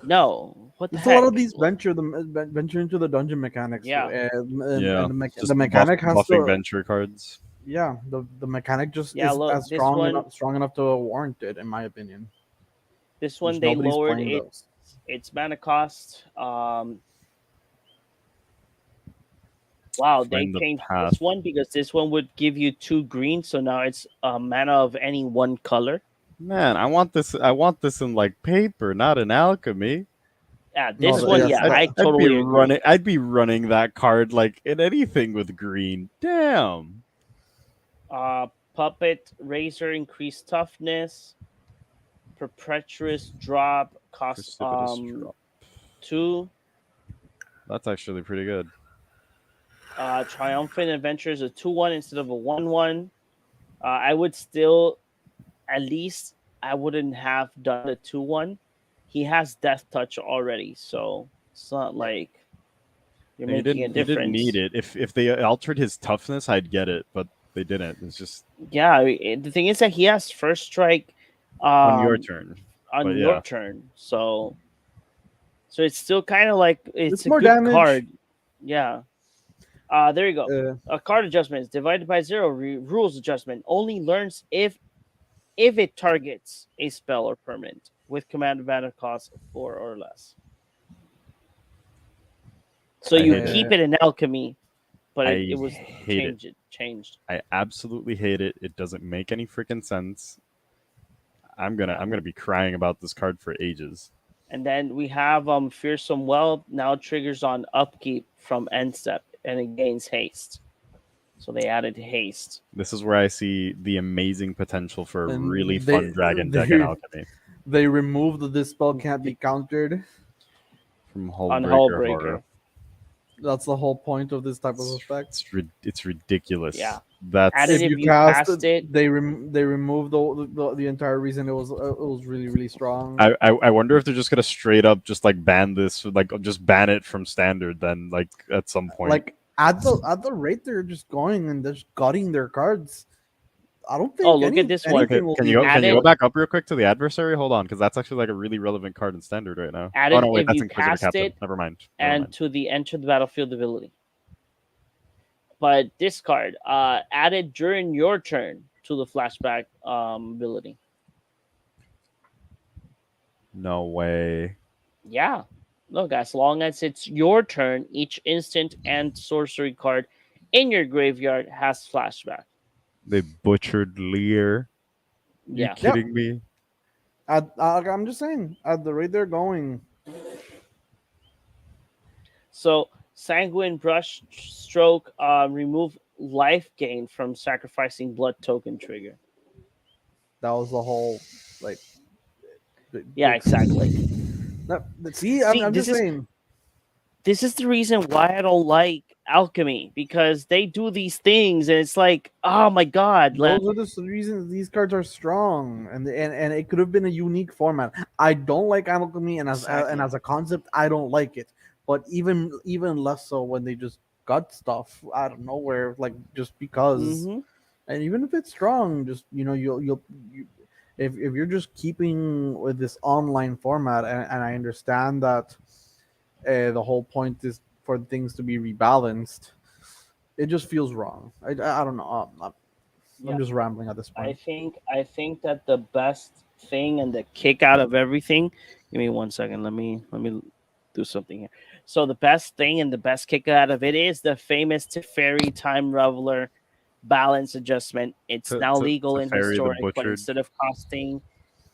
no, what the It's a lot heck? of these venture into the dungeon mechanics. Yeah. Yeah. And Just the mechanic has buffing to. venture cards. Yeah, the mechanic just Yeah, isn't look, as this one- strong enough to warrant it, in my opinion. This one Which they nobody's lowered playing those. its mana cost. Wow, they Find the changed path. this one because this one would give you 2 green, so now it's a mana of any one color. Man, I want this. I want this in like paper, not in alchemy. Yeah, No, this the- one, yes, yeah, the- I totally agree. running. I'd be running that card like in anything with green. Damn. Puppet Razor increased toughness. Perpetuous drop costs Precipitous drop. 2. That's actually pretty good. Triumphant Adventure is a 2/1 instead of a 1/1. I would still at least I wouldn't have done the 2-1. He has Death Touch already, so it's not like you're He making a didn't. He didn't need difference. it. If they altered his toughness, I'd get it, but they didn't. It's just Yeah, the thing is that he has first strike on your um, turn. on But your yeah, turn, so it's still kind of like it's It's a more good damage. card. Yeah. There you go. Uh, Card adjustments divided by 0. Rules adjustment only learns if it targets a spell or permanent with command mana cost 4 or less. So I you hate it. keep it in alchemy, but I it was hate it. changed. I absolutely hate it. It doesn't make any freaking sense. I'm gonna be crying about this card for ages. And then we have Fearsome Well now triggers on upkeep from end step and it gains haste. So they added haste. This is where I see the amazing potential for a really and fun dragon deck in Alchemy they removed that this spell can't be countered. from On Hullbreaker Horror. Hullbreaker. That's the whole point of this type of effect. It's ridiculous. Yeah. That's Added If if you you cast cast it, it. they removed the entire reason it was really really strong. I wonder if they're just gonna straight up just like ban this, like just ban it from standard. Then like at some point, Like at the rate they're just going and they're just gutting their cards. I don't think. Oh, look at this one. anything will can be you go? Can you go added- back up real quick to the adversary? Hold on, because that's actually like a really relevant card in standard right now. Added Oh no, wait, if that's you Inquisitor cast Captain. it Never mind. and to the enter the battlefield ability. But this card added during your turn to the flashback ability. No way. Yeah. Look, as long as it's your turn, each instant and sorcery card in your graveyard has flashback. They butchered Lear. You Yeah. kidding me? I'm just saying, at the rate they're going, So Sanguine Brush Stroke remove life gain from sacrificing blood token trigger. that was the whole like. Yeah, exactly. See, I'm this just is- saying. This is the reason why I don't like Alchemy, because they do these things and it's like, oh my god. Those are the reasons these cards are strong, and it could have been a unique format. I don't like alchemy, and as a concept, I don't like it. But even less so when they just gut stuff out of nowhere, like just because. Mhm. And even if it's strong, just you'll if you're just keeping with this online format, and I understand that the whole point is for things to be rebalanced. It just feels wrong. I don't know. I'm just rambling at this point. I think that the best thing and the kick out of everything. Give me 1 second. Let me do something here. So the best thing and the best kick out of it is the famous Teferi Time Reveler balance adjustment. It's now legal in Teferi the historic, but Butchered. instead of costing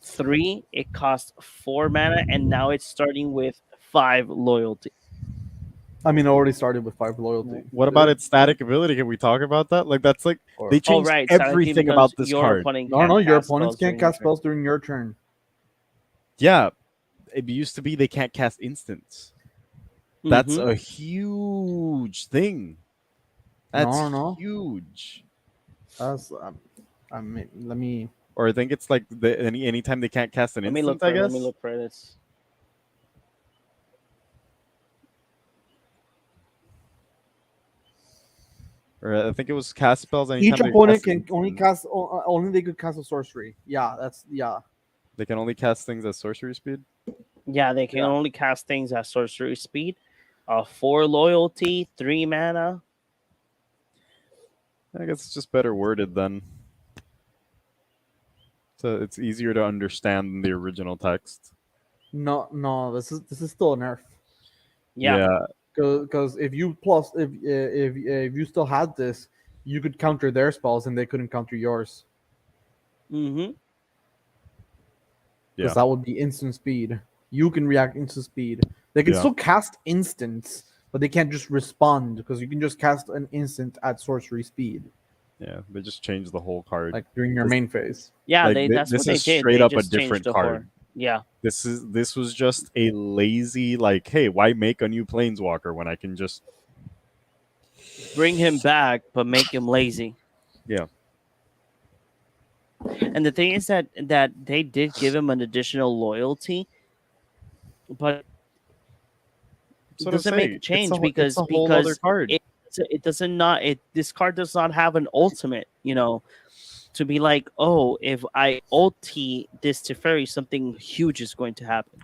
3, it costs 4 mana, and now it's starting with 5 loyalty. I mean, it already started with 5 loyalty. What about its static ability? Can we talk about that? Like that's like they changed right, everything about this card. No, your opponents cast can't cast spells during your turn. Yeah, it used to be they can't cast instants. That's a huge thing. That's No. huge. That's I mean, let me. Or I think it's like anytime they can't cast an instant. I guess. Let me look for this. Or I think it was cast spells. Each opponent can only cast only they could cast a sorcery. Yeah, They can only cast things at sorcery speed. Yeah, they can only cast things at sorcery speed. 4 loyalty, 3 mana. I guess it's just better worded then. So it's easier to understand than the original text. No, this is still a nerf. Yeah. Because if you still had this, you could counter their spells and they couldn't counter yours. Mm-hmm. Because that would be instant speed. You can react instant speed. They can still cast instants, but they can't just respond because you can just cast an instant at sorcery speed. Yeah, they just changed the whole card. Like during your main phase. Yeah, Like, that's this what they is did. straight They up a just changed different the card. core. Yeah. This was just a lazy, like, hey, why make a new planeswalker when I can just Bring him back, but make him lazy. Yeah. And And the thing is that they did give him an additional loyalty, but That's it what I'm doesn't make a saying. change It's a whole other card. it doesn't not it this card does not have an ultimate, to be like, oh, if I ulti this Teferi, something huge is going to happen.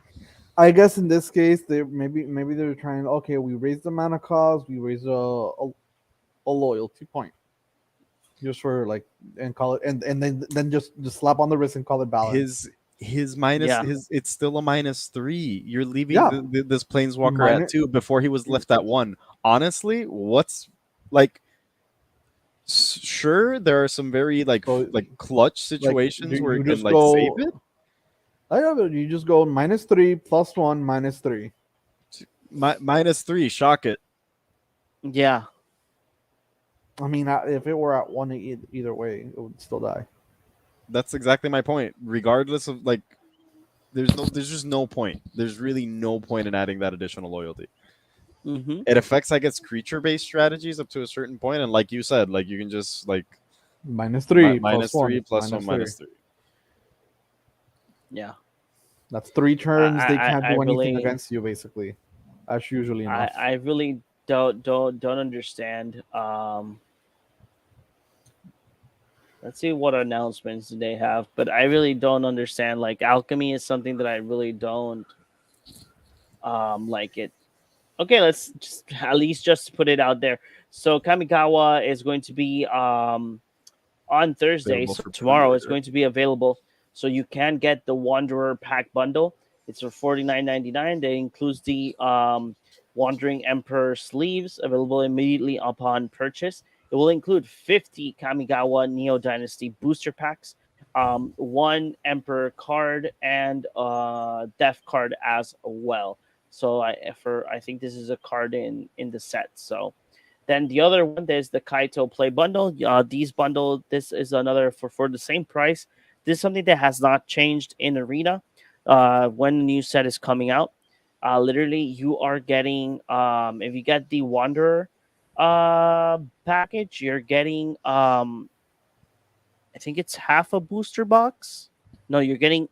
I guess in this case, they maybe they're trying. Okay, we raise the mana cost, we raise a loyalty point, just for like, and call it, and then just slap on the wrist and call it balance. His minus Yeah. his it's still a -3. You're leaving Yeah. this planeswalker at Minus- 2 before he was left at 1. Honestly, what's like sure there are some very like So, clutch situations where you it can just like go. save it. I have it. You just go -3 +1 -3. -3, shock it. Yeah. I mean, if it were at 1 either way, it would still die. That's exactly my point. Regardless of like there's just no point. There's really no point in adding that additional loyalty. Mm-hmm. It affects, I guess, creature-based strategies up to a certain point, and like you said, like you can just like -3 -3 plus -1 1 -3. Yeah. That's 3 turns. They I- can't I do anything really- against you, basically. That's usually enough. I really don't understand. Let's see what announcements they have, but I really don't understand. Like alchemy is something that I really don't like it. Okay, let's just at least just put it out there. So Kamigawa is going to be on Thursday. Available So for tomorrow it's pre-order. going to be available. So you can get the Wanderer pack bundle. It's for $49.99. That includes the Wandering Emperor sleeves available immediately upon purchase. It will include 50 Kamigawa Neo Dynasty booster packs, one Emperor card, and Death card as well. So I think this is a card in the set. So then the other one, there's the Kaito Play Bundle. This is another for the same price. This is something that has not changed in Arena. When the new set is coming out, literally you are getting if you get the Wanderer package, you're getting I think it's half a booster box. No, you're getting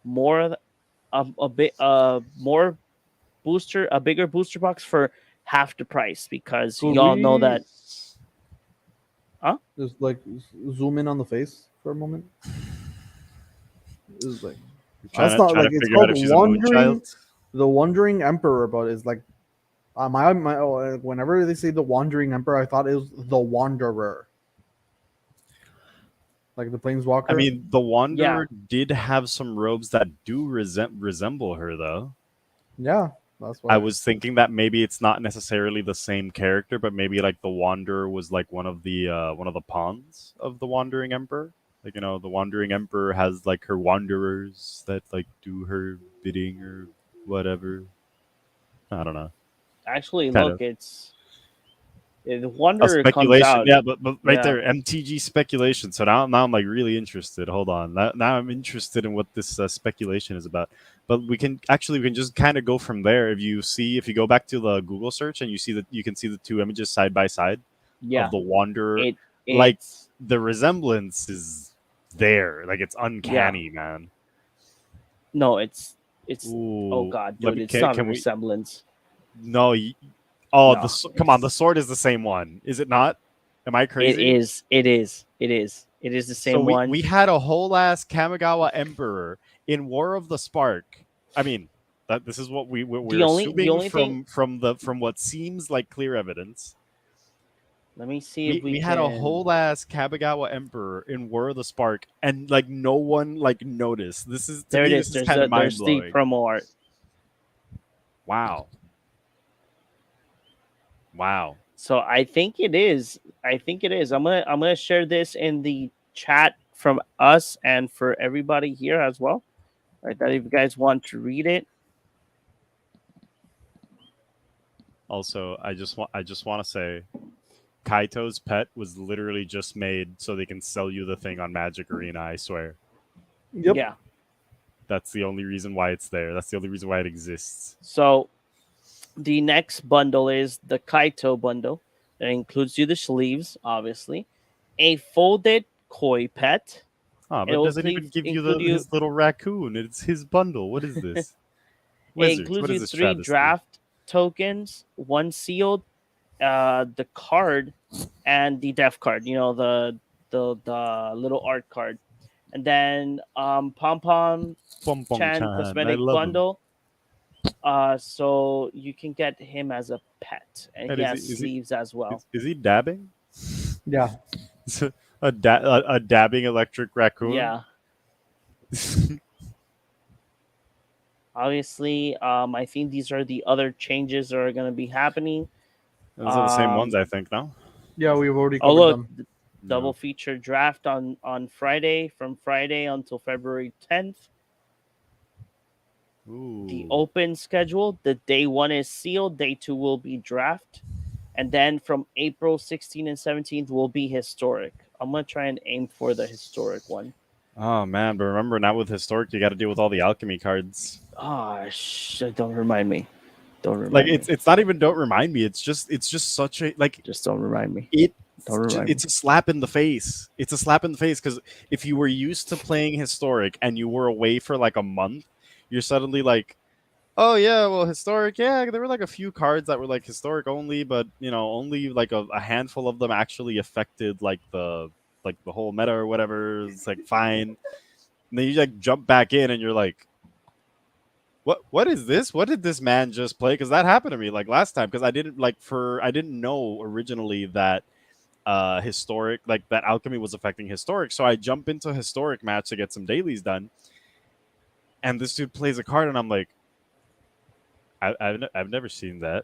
more a bit more a bigger booster box for half the price because Could y'all know we that. Huh? just like zoom in on the face for a moment? It's like that's not Trying like to it's figure out called if she's a moon Wandering. child. The Wandering Emperor, but it's like whenever they say the Wandering Emperor, I thought it was the Wanderer, like the Planeswalker. I mean, the Wanderer did have some robes that do resemble her, though. yeah, that's why I was thinking that maybe it's not necessarily the same character, but maybe like the Wanderer was like one of the pawns of the Wandering Emperor. Like the Wandering Emperor has like her wanderers that like do her bidding or whatever. I don't know. Actually, Kind look, of. the A Wanderer comes speculation, out. yeah, but right Yeah. there, MTG speculation. So now I'm like really interested. Hold on, now I'm interested in what this speculation is about. But we can just kind of go from there. If you go back to the Google search and you can see the two images side by side Yeah, of the Wanderer. it Like it's- the resemblance is there, like it's uncanny, man. no, it's Ooh, oh god, let dude, me- it's not a can we? resemblance. No, No, come on, the it's- sword is the same one, is it not? Am I crazy? It is the same So one. we had a whole ass Kamigawa Emperor in War of the Spark. I mean, this is what we're the only assuming thing- from what seems like clear evidence. Let me see if We we had a can- whole ass Kamigawa Emperor in War of the Spark, and like no one like noticed. This is There it me, is. this is kind of There's mind the blowing. promo art. Wow. So I think it is. I'm gonna share this in the chat from us and for everybody here as well. Right, that if you guys want to read it. Also, I just want to say, Kaito's pet was literally just made so they can sell you the thing on Magic Arena. I swear. Yep. Yeah. That's the only reason why it's there. That's the only reason why it exists. So the next bundle is the Kaito bundle. That includes you the sleeves, obviously, a folded koi pet, Ah, It but will doesn't even give you include you. his little raccoon. It's his bundle. What is this? It Wizards. includes What is you this three travesty? draft tokens, one sealed, the card, and the death card. You know, the little art card, and then Pom Pom Pom Pom Chan Chan. I cosmetic love him. bundle. So you can get him as a pet, and Wait, he is has sleeves as well. is he dabbing? Yeah. A dabbing electric raccoon. Yeah, obviously. I think these are the other changes that are going to be happening. Those are the same ones, Um, I think. No. Yeah, we've already oh covered look, them. double No. feature draft on Friday, from Friday until February 10th. The Ooh. open schedule, the day one is sealed, day two will be draft, and then from April 16th and 17th will be historic. I'm gonna try and aim for the historic one. Oh man, but remember now with historic, you got to deal with all the alchemy cards. Ah, don't remind me. Don't Like remind me. it's not even don't remind me. It's just such a like Just don't remind me. it. Don't remind It's me. a slap in the face. It's a slap in the face because if you were used to playing historic and you were away for like a month, you're suddenly like, oh yeah, well historic, yeah, there were like a few cards that were like historic only, but you know, only like a handful of them actually affected like the whole meta or whatever. It's like fine. And then you like jump back in and you're like, what is this? What did this man just play? Because that happened to me like last time because I didn't know originally that historic like that alchemy was affecting historic. So I jump into a historic match to get some dailies done. And this dude plays a card and I'm like, I've never seen that.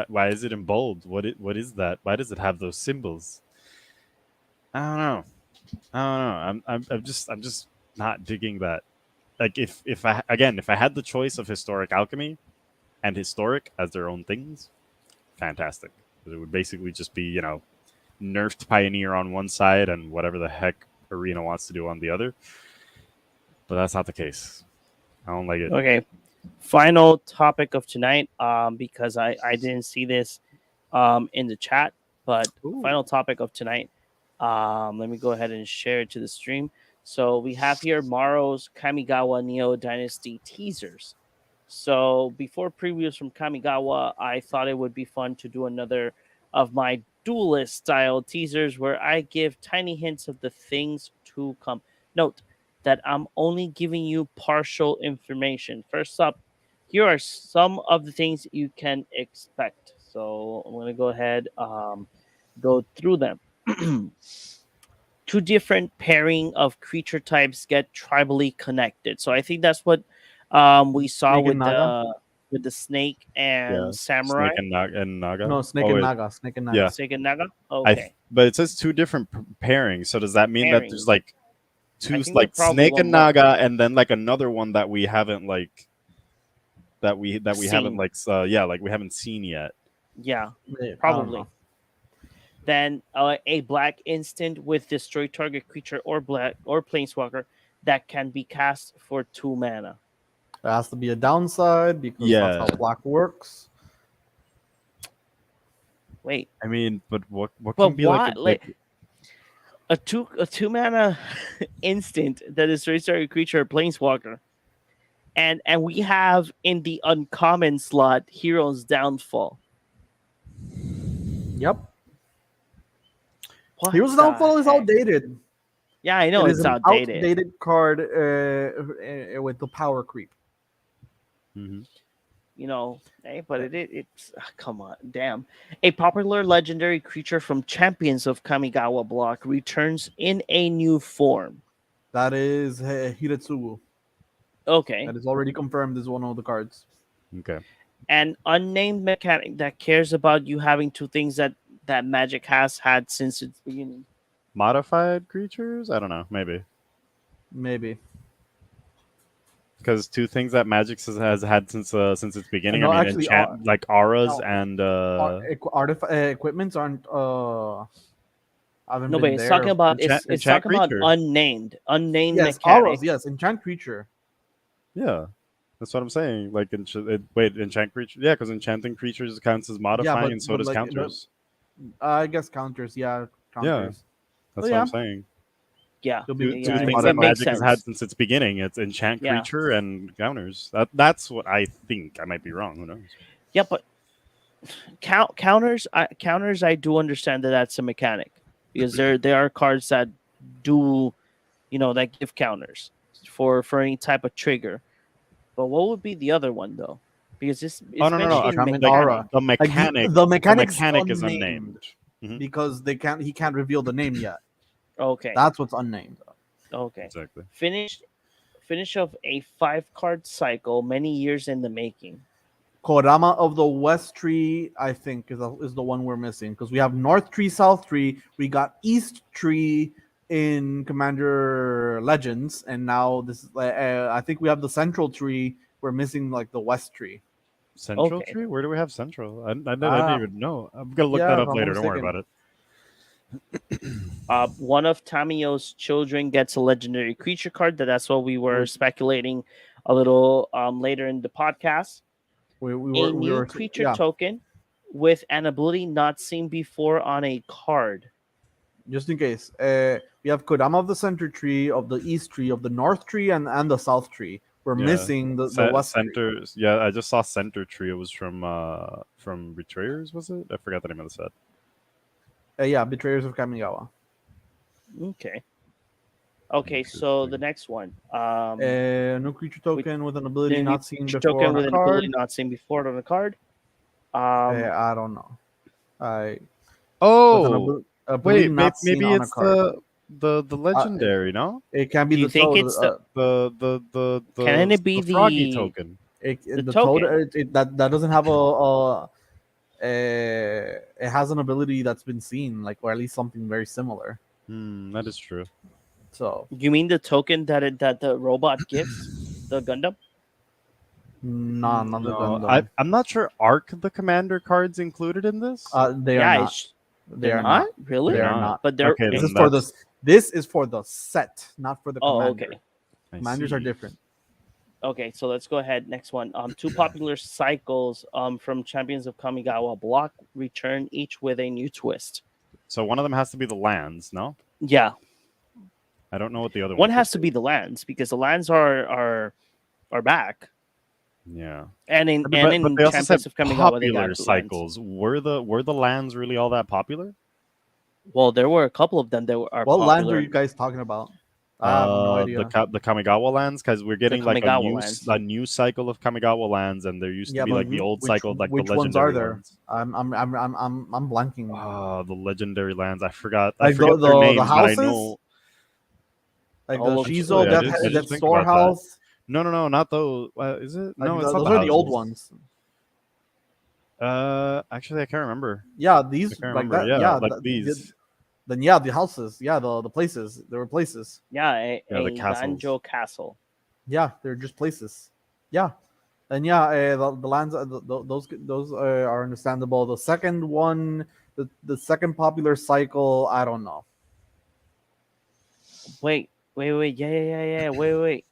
Why is it in bold? What is that? Why does it have those symbols? I don't know. I don't know. I'm just not digging that. Like if I had the choice of historic alchemy and historic as their own things, fantastic. It would basically just be, you know, nerfed pioneer on one side and whatever the heck arena wants to do on the other. But that's not the case. I don't like it. Okay. Final topic of tonight, because I didn't see this in the chat, but Ooh. final topic of tonight. Let me go ahead and share it to the stream. So we have here Maro's Kamigawa Neo Dynasty teasers. So before previews from Kamigawa, I thought it would be fun to do another of my duelist style teasers where I give tiny hints of the things to come. Note that I'm only giving you partial information. First up, here are some of the things you can expect. So I'm going to go ahead, go through them. Two different pairing of creature types get tribally connected. So I think that's what we saw Snake and Naga? with the snake Yeah, and samurai. Snake and Naga. No, Snake Oh, and wait. Naga. Snake and Naga. Yeah. Snake and Naga. I Okay, but it says two different pairings. So does that mean that there's pairings. like I two think like they're probably Snake and one more. Naga and then like another one that we haven't like that we haven't Seen. like like we haven't seen yet. Yeah, Yeah, I don't probably. know. Then a black instant with destroy target creature or black or planeswalker that can be cast for 2 mana. There has to be a downside because that's Yeah. how black works. Wait, I mean, but what but can be why? like A 2 mana instant that destroys target creature or planeswalker, and we have in the uncommon slot Hero's Downfall. Yep. What Hero's the Downfall is heck? outdated. Yeah, I know It it's is an outdated. outdated card with the power creep. Mhm. You know, but it's come on, damn. A popular legendary creature from Champions of Kamigawa block returns in a new form. That is Hiretsugu. Okay. That is already confirmed as one of the cards. Okay. An unnamed mechanic that cares about you having two things that Magic has had since its beginning. Modified creatures? I don't know. Maybe Maybe. because two things that Magic has had since its beginning. No, I mean, actually, like auras no. and Equipments aren't haven't No, but been it's there. talking about it's enchant talking about creature. unnamed Yes, mechanic. auras. Yes, enchant creature. Yeah, that's what I'm saying. Like, enchant creature. Yeah, because enchanting creatures counts as modifying, and so but does like, counters. I guess counters. Yeah, Yeah, counters. that's Oh, what yeah. I'm saying. Yeah, It'll be- Two yeah, things it that makes Magic has had sense. since its beginning. It's enchant Yeah. creature and counters. That's what I think. I might be wrong. Who knows? Yeah, but counters, counters. I do understand that that's a mechanic because there are cards that do, that give counters for any type of trigger. But what would be the other one though? Because this Oh is no no no! mentioning Shaman mechanic. Aura. The Like mechanic. the The mechanic's mechanic is unnamed unnamed. because he can't reveal the name yet. Okay, That's what's unnamed. okay. Exactly. Finish of a 5-card cycle, many years in the making. Kodama of the West Tree, I think, is the one we're missing because we have North Tree, South Tree. We got East Tree in Commander Legends, and now this is. I think we have the Central Tree. We're missing like the West Tree. Central Okay. tree? Where do we have central? I didn't Ah. even know. I'm gonna look Yeah, that if up I'm later. not Don't worry mistaken. about it. One of Tamio's children gets a legendary creature card. That's what we were speculating a little later in the podcast. We A new creature yeah. token with an ability not seen before on a card. Just in case. We have Kodama of the Center Tree, of the East Tree, of the North Tree, and the South Tree. We're Yeah. missing the West Tree. Center. Yeah, I just saw center tree. It was from Betrayers. Was it? I forgot the name of the set. Yeah, Betrayers of Kamigawa. Okay. Okay, so the next one. No creature token with an ability the not new seen creature before token on with a an ability card. not seen before on a card. I don't know. Oh, ability wait. not seen Maybe on a it's card. the legendary. No, It can be Do you the think toad. it's the Can it be the froggy the token. The token? toad. That doesn't have it has an ability that's been seen, like, or at least something very similar. That is true. So You mean the token that the robot gives the Gundam? nah, not the No, Gundam. I'm not sure. Arc the commander cards included in this? They are not. They They're are not not. really. They They're are not. not. But they're Okay, This then is for that's- this is for the set, not for the Oh, commander. okay. I Commanders are see. different. Okay, so let's go ahead. Next one. Two popular cycles from Champions of Kamigawa block return each with a new twist. So one of them has to be the lands. No, Yeah, I don't know what the other one one has could to be the lands because the lands are back, Yeah, and in but they also Champions said of Kamigawa they popular got cycles. Were the lands really all that popular? lands. Well, there were a couple of them that are What lands popular. are you guys talking about? I have no idea. The Kamigawa lands, because we're getting like Kamigawa lands. a new cycle of Kamigawa lands, and there used to be but like the old cycle, like which the ones legendary are there? lands. I'm blanking. The legendary lands. I forgot. I Like forget the their names, but I houses? know. Like All the of- Shizo, I did Death think about that. Storehouse. No, not those. Is it? Like No, it's not those the are the old houses. ones. Actually, I can't remember. Yeah, I these can't like remember. that. Yeah, Yeah, like these. then yeah, the houses. Yeah, the places. There were places. Yeah, Yeah, the a castles. Banjo Castle. Yeah, they're just places. Yeah, and yeah, the lands. Those are understandable. The second one, the second popular cycle. I don't know. Wait. Yeah. Wait.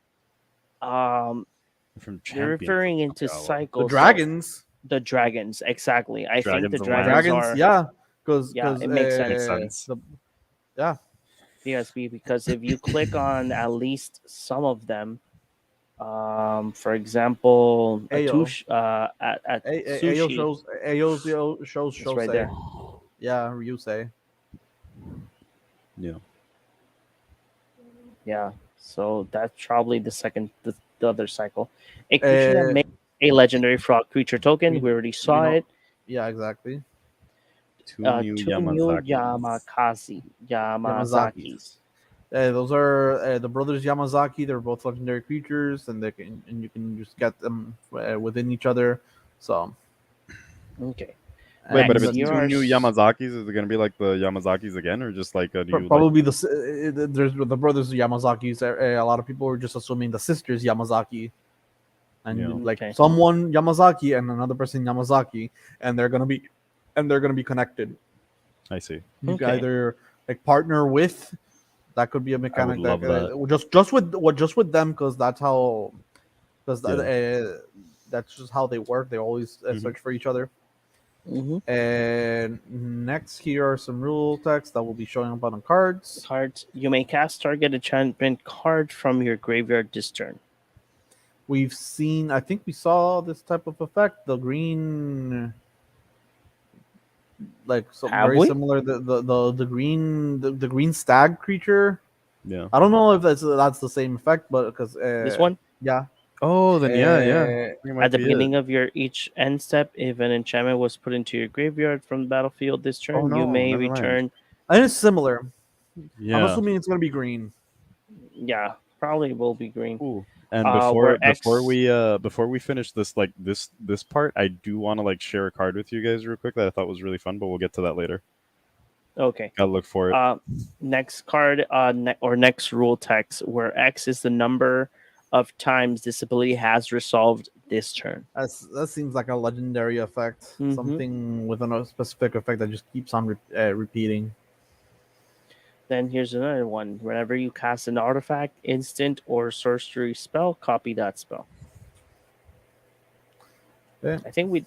From You're Champions referring of into Kamigawa. cycles. The dragons. The dragons, exactly. I think the Dragons and dragons lands. are Yeah, because Yeah, it makes sense. Makes sense. BSB because if you click on at least some of them, for example, Ayo. at Ayo sushi, shows Ayo shows it's right Shosei. there. Yeah, Ryusei. Yeah. Yeah, so that's probably the other cycle. A creature that Uh, makes a legendary frog creature token. We already saw know- it. Yeah, exactly. Two Two new Yamazakis. Yamazakis. Those are the brothers Yamazaki. They're both legendary creatures, and you can just get them within each other. So Okay. Wait, but if Next, it's here two are new Yamazakis, is it going to be like the Yamazakis again, or just like a new? like- probably there's the brothers Yamazakis. A lot of people were just assuming the sisters Yamazaki, and Yeah. like Okay. someone Yamazaki and another person Yamazaki, and they're gonna be connected. I see. You Okay. can either like partner with. That could be a mechanic love just with them because that's how that's just how they work. They always search for each other. Mm-hmm. And next, here are some rule text that will be showing up on the cards. Cards. You may cast target enchantment card from your graveyard this turn. We've seen, I think we saw this type of effect, the green, like so Have very we? similar. The green stag creature. Yeah. I don't know if that's the same effect, but because This one? yeah. Oh, then yeah. I think it At might the be it. beginning of your each end step, if an enchantment was put into your graveyard from the battlefield this turn, you no, may never mind. return. I think it's similar. I'm Yeah. assuming it's gonna be green. Yeah, probably will be green. Ooh. And Where before we finish this like this part, I do want to like share a card with you guys real quick that I thought was really fun, but we'll get to that later. Okay. Gotta look for it. Next card, or next rule text, where X is the number of times this ability has resolved this turn. That seems like a legendary effect. Mhm. Something with a specific effect that just keeps on repeating. Then here's another one. Whenever you cast an artifact, instant, or sorcery spell, copy that spell. Yeah. I think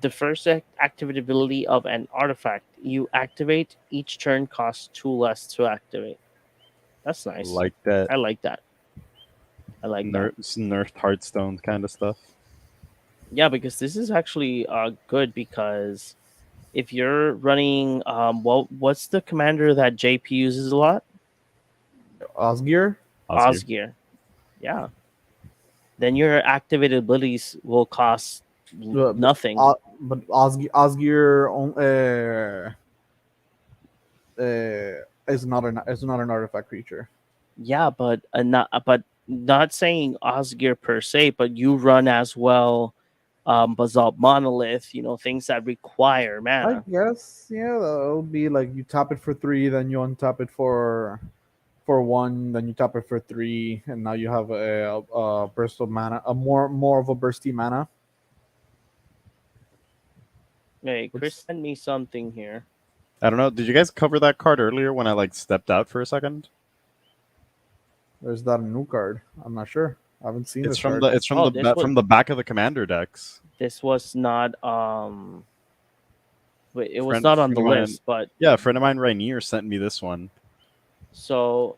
the first activate ability of an artifact you activate each turn costs 2 less to activate. That's nice. Like that. I like that. I like that. Nerfed Hearthstone kind of stuff. Yeah, because this is actually good because if you're running what's the commander that JP uses a lot? Osgir. Osgir. Yeah. Then your activated abilities will cost nothing. But Osgir is not an artifact creature. Yeah, but not saying Osgir per se, but you run as well Basalt Monolith, things that require I mana. guess that'll be like you tap it for 3, then you untap it for 1, then you tap it for 3, and now you have a burst of mana, a more of a bursty mana. Hey, Chris sent me something here. I don't know. Did you guys cover that card earlier when I like stepped out for a second? There's that new card. I'm not sure. I haven't seen It's this from card. from the back of the commander decks. This was not wait, it was Friend- not on the friend of mine- list, but Yeah, a friend of mine, Rainier, sent me this one. so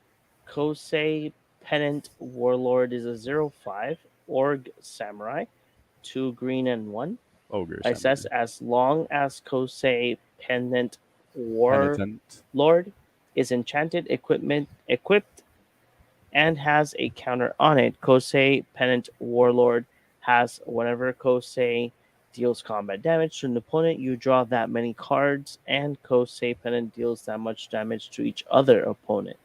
Kosei Pennant Warlord is a 0/5 Org Samurai, 2 green and 1. Ogre. It says as long as Kosei Pennant Warlord Penitent. is enchanted equipped and has a counter on it, Kosei Pennant Warlord has whenever Kosei deals combat damage to an opponent, you draw that many cards, and Kosei Pennant deals that much damage to each other opponent.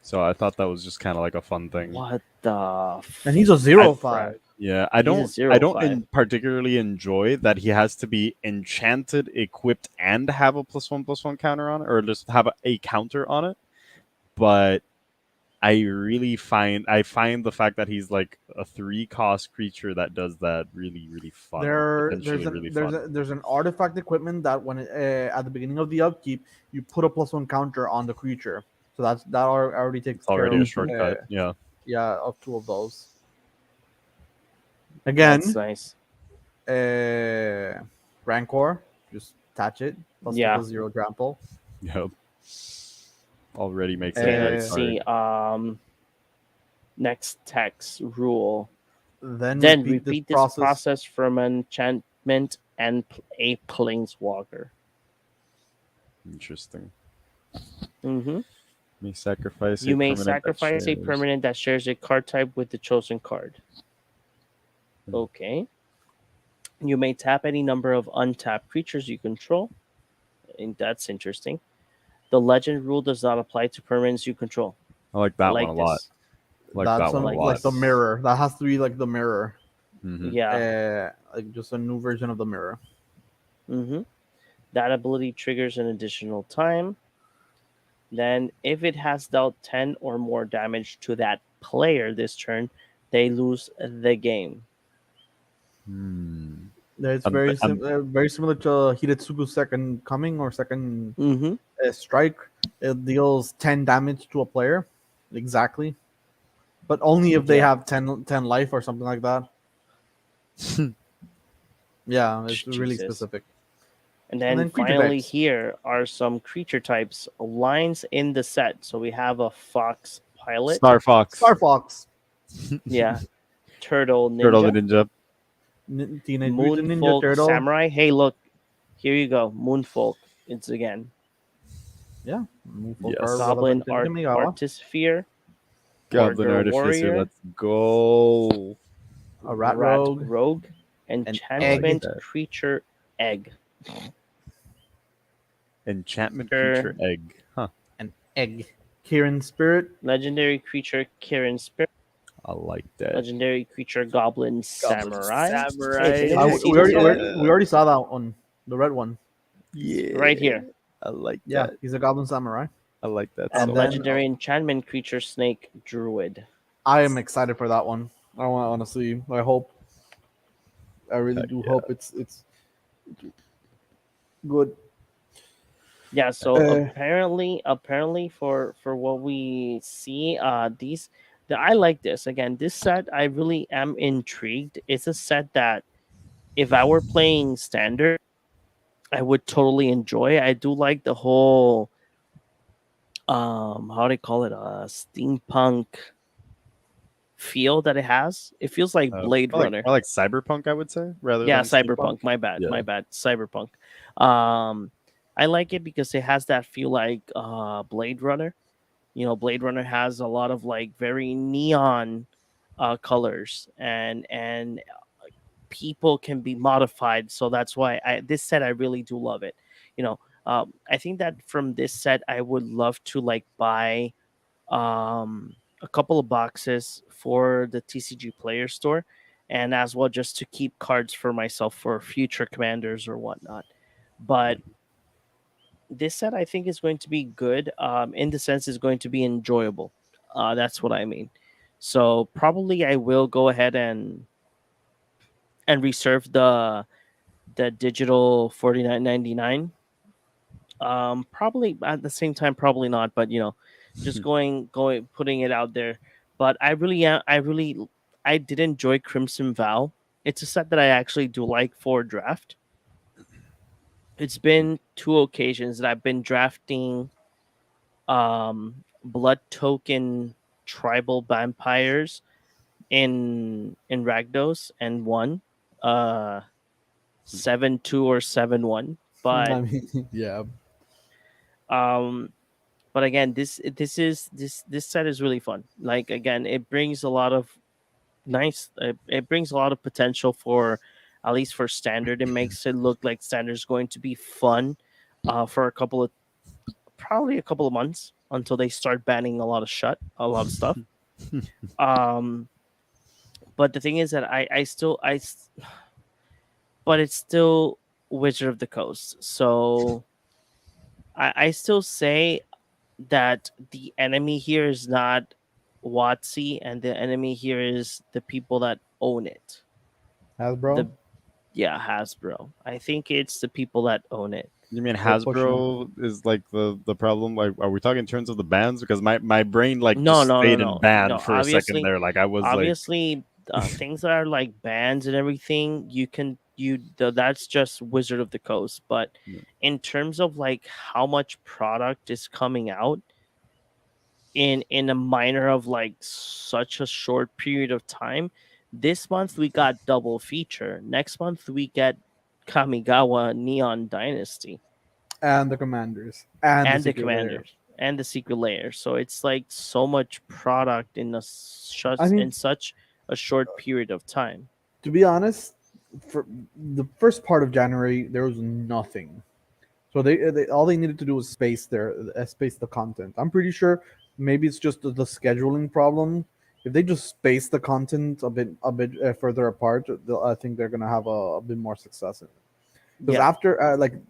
So I thought that was just kind of like a fun thing. What the? And he's a 0/5. Yeah, I don't He's a 0/5. particularly enjoy that he has to be enchanted, equipped, and have a +1/+1 counter on it, or just have a counter on it. But I find the fact that he's like a 3-cost creature that does that really, really fun. There's an artifact equipment that when at the beginning of the upkeep you put a +1 counter on the creature, so that already takes It's already care a of shortcut. of 2 of those. Again, That's nice. Rancor, just attach it. Plus Yeah. 0 trample. Yep. Already makes Okay, it. a let's great card. see. Next text rule. Then repeat this process from enchantment and a planeswalker. Interesting. Mm-hmm. May sacrifice. You may permanent that sacrifice a shares. permanent that shares a card type with the chosen card. Okay. You may tap any number of untapped creatures you control. And that's interesting. The legend rule does not apply to permanents you control. I like that like one a lot. this. Like That's that one a lot. like the mirror. That has to be like the mirror. Mhm. Yeah. Like just a new version of the mirror. Mm-hmm. That ability triggers an additional time. Then, if it has dealt 10 or more damage to that player this turn, they lose the game. It's Um, very um, very similar to Hiretsugu's second coming or second Mm-hmm. strike. It deals 10 damage to a player, exactly, but only if they Yeah. have 10 life or something like that. Yeah, it's really Jesus. specific. And And then then creature finally, types. here are some creature types lines in the set. So we have a fox pilot, Star Fox. Star Fox, yeah, turtle Turtle the ninja, Ninja. Teenage Mutant Ninja moonfolk Turtle. samurai. Hey, look, here you go, moonfolk. It's again Yeah, Moonfolk are Yes. goblin relevant in Kamigawa. artisphere, Goblin order Artificer. warrior, Let's go. A Rat rat Rogue, rogue, an egg, enchantment creature egg. Enchantment Creature- creature egg. Huh. an egg. Kirin Spirit, Legendary creature Kirin Spirit. I like that. Legendary creature goblin samurai. Hey, Samurai. didn't we see we this already already? we already saw that one, the red one. Yeah. Right here. I like Yeah, that. he's a Goblin Samurai. I like that And And so then- legendary enchantment creature snake druid. I am excited for that one. I want honestly. I hope. I really Heck do yeah. hope it's good. Yeah, so Uh, apparently for what we see, I like this. Again, this set I really am intrigued. It's a set that if I were playing standard, I would totally enjoy. I do like the whole how do you call it? Steampunk feel that it has. It feels like Blade Runner. I like cyberpunk, I would say, rather Yeah, than steampunk. cyberpunk. My bad. Yeah. My bad. Cyberpunk. I like it because it has that feel like Blade Runner. You know, Blade Runner has a lot of like very neon colors, and people can be modified. So that's why this set I really do love it. You know, I think that from this set I would love to like buy a couple of boxes for the TCG Player Store, and as well just to keep cards for myself for future commanders or whatnot. But this set I think is going to be good. In the sense, is going to be enjoyable. That's what I mean. So probably I will go ahead and reserve the digital 49.99. Probably at the same time, probably not. But you know, just going putting it out there. But I really am. I did enjoy Crimson Vow. It's a set that I actually do like for draft. It's been two occasions that I've been drafting blood token tribal vampires in Ragdos and won 7-2 or 7-1. But I mean, yeah, um but again, this set is really fun. Like again, it brings a lot of it brings a lot of potential for at least for standard. It makes it look like standard is going to be fun for probably a couple of months until they start banning a lot of stuff. um but the thing is that but it's still Wizard of the Coast. So I still say that the enemy here is not WOTC, and the enemy here is the people that own it. Hasbro. The Yeah, Hasbro. I think it's the people that own it. You mean They're pushing Hasbro is like the problem? Like, are we talking in terms of the bans? Because my brain like No, just no, no, stayed no, in ban no. for a second there. Like I was like, Obviously, things that are like bands and everything, that's just Wizard of the Coast. But Yeah. in terms of like how much product is coming out in a minor of like such a short period of time, this month we got double feature. Next month we get Kamigawa Neon Dynasty And the Commanders. And, and the Secret Lair. Commanders and the Secret Layer. So it's like so much product in I mean, in such a short period of time. to be honest, for the first part of January, there was nothing. So they all they needed to do was space the content. I'm pretty sure maybe it's just the scheduling problem. If they just space the content a bit further apart, I think they're gonna have a bit more success in it. Because Yeah, after after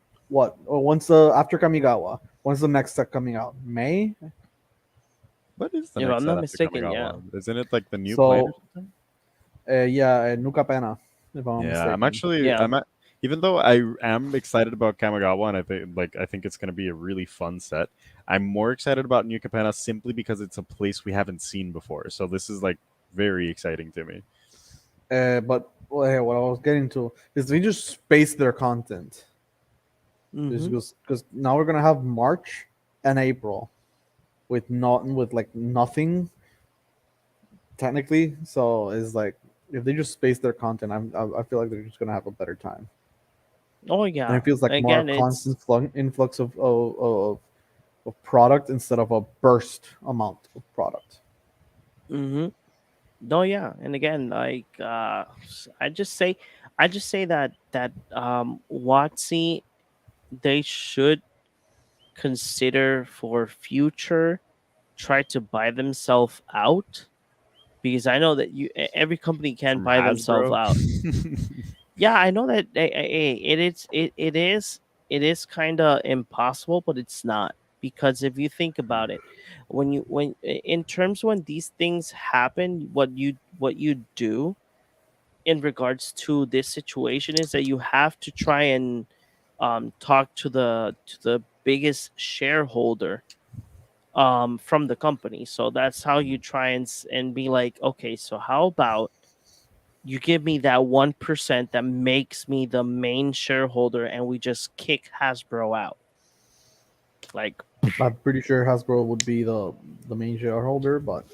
Kamigawa, when's the next set coming out? May. what is the if next I'm set not after mistaken, yeah. Kamigawa? Isn't it like the new So, plane or something? Yeah, Nuka Pena, if I'm not Yeah, I'm mistaken. actually Yeah. even though I am excited about Kamigawa and I think it's gonna be a really fun set. I'm more excited about New Capenna simply because it's a place we haven't seen before. So this is like very exciting to me. But well, hey, what I was getting to is they just space their content. Mm-hmm. Because now we're gonna have March and April with not with like nothing technically. So it's like if they just space their content, I feel like they're just gonna have a better time. Oh And yeah. it feels like more Again, it's constant influx of product instead of a burst amount of product. mm-hmm. No, yeah, and again, like I just say, that WOTC, they should consider for future try to buy themselves out, because I know that every company can From buy themselves Hasbro. out. Yeah, I know that it is kind of impossible, but it's not, because if you think about it, when in terms when these things happen, what you do in regards to this situation is that you have to try and talk to the biggest shareholder from the company. So that's how you try and be like, okay, so how about you give me that 1% that makes me the main shareholder, and we just kick Hasbro out. Like, I'm pretty sure Hasbro would be the main shareholder, but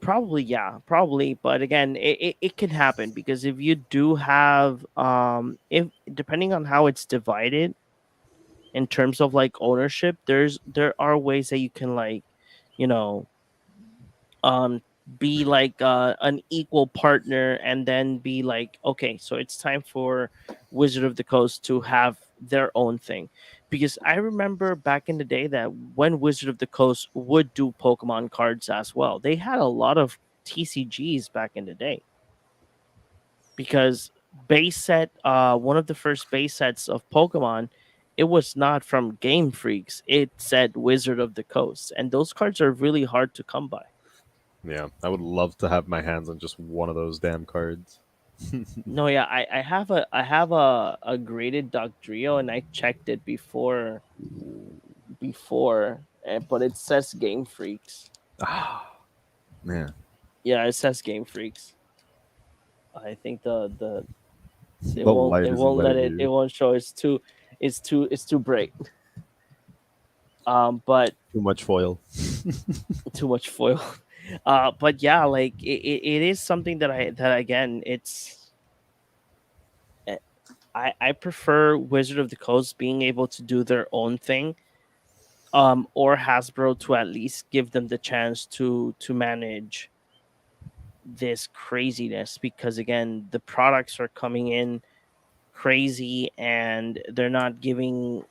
probably, yeah, probably. But again, it can happen, because if you do have, if depending on how it's divided in terms of like ownership, there are ways that you can, like, you know, um be like an equal partner, and then be like, okay, so it's time for Wizard of the Coast to have their own thing. Because I remember back in the day that when Wizard of the Coast would do Pokemon cards as well, they had a lot of TCGs back in the day. Because base set, one of the first base sets of Pokemon, it was not from Game Freaks, it said Wizard of the Coast, and those cards are really hard to come by. Yeah, I would love to have my hands on just one of those damn cards. No, yeah, I have a graded Dugtrio, and I checked it but it says Game Freaks. Ah, man, Yeah, it says Game Freaks. I think the the light it isn't won't let letting it you. won't show. It's too bright. But Too much foil. too much foil. But yeah, like it is something that again, it's eh, I prefer Wizard of the Coast being able to do their own thing, or Hasbro to at least give them the chance to manage this craziness, because again, the products are coming in crazy, and they're not giving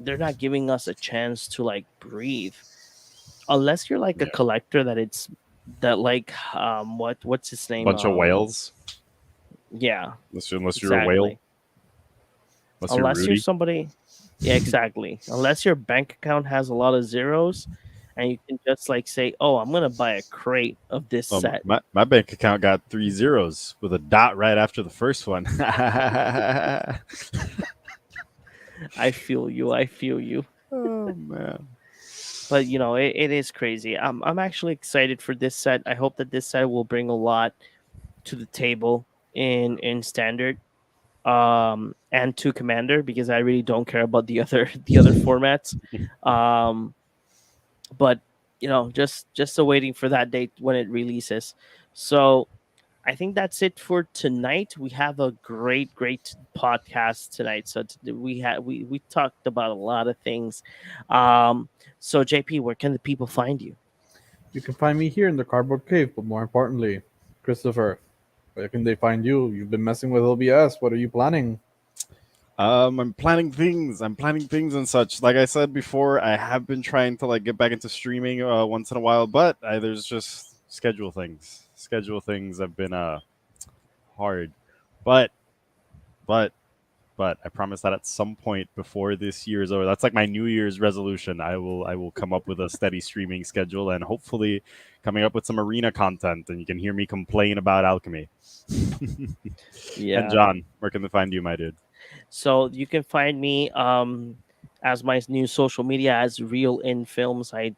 us a chance to like breathe, unless you're like a Yeah, collector that it's that like what's his name, bunch of whales. yeah, Unless you're a whale, exactly, unless you're unless you're Rudy. somebody, yeah, exactly, unless your bank account has a lot of zeros, and you can just like say, oh, I'm gonna buy a crate of this set. My bank account got 3 zeros with a dot right after the first one. I feel you. Oh man. But you know, it is crazy. I'm actually excited for this set. I hope that this set will bring a lot to the table in standard, and to commander, because I really don't care about the other the other formats. Um, but you know, just waiting for that date when it releases. So I think that's it for tonight. We have a great podcast tonight. So we talked about a lot of things. So JP, where can the people find you? you can find me here in the cardboard cave. But more importantly, Christopher, where can they find you? You've been messing with OBS. What are you planning? I'm planning things. I'm planning things and such. Like I said before, I have been trying to like get back into streaming once in a while, but there's just schedule things. Schedule things have been hard, but but but I promise that at some point before this year is over, that's like my New Year's resolution. I will come up with a steady streaming schedule and hopefully coming up with some arena content, and you can hear me complain about alchemy. And Yeah. John, where can they find you, my dude? So you can find me as my new social media as Real in Films. I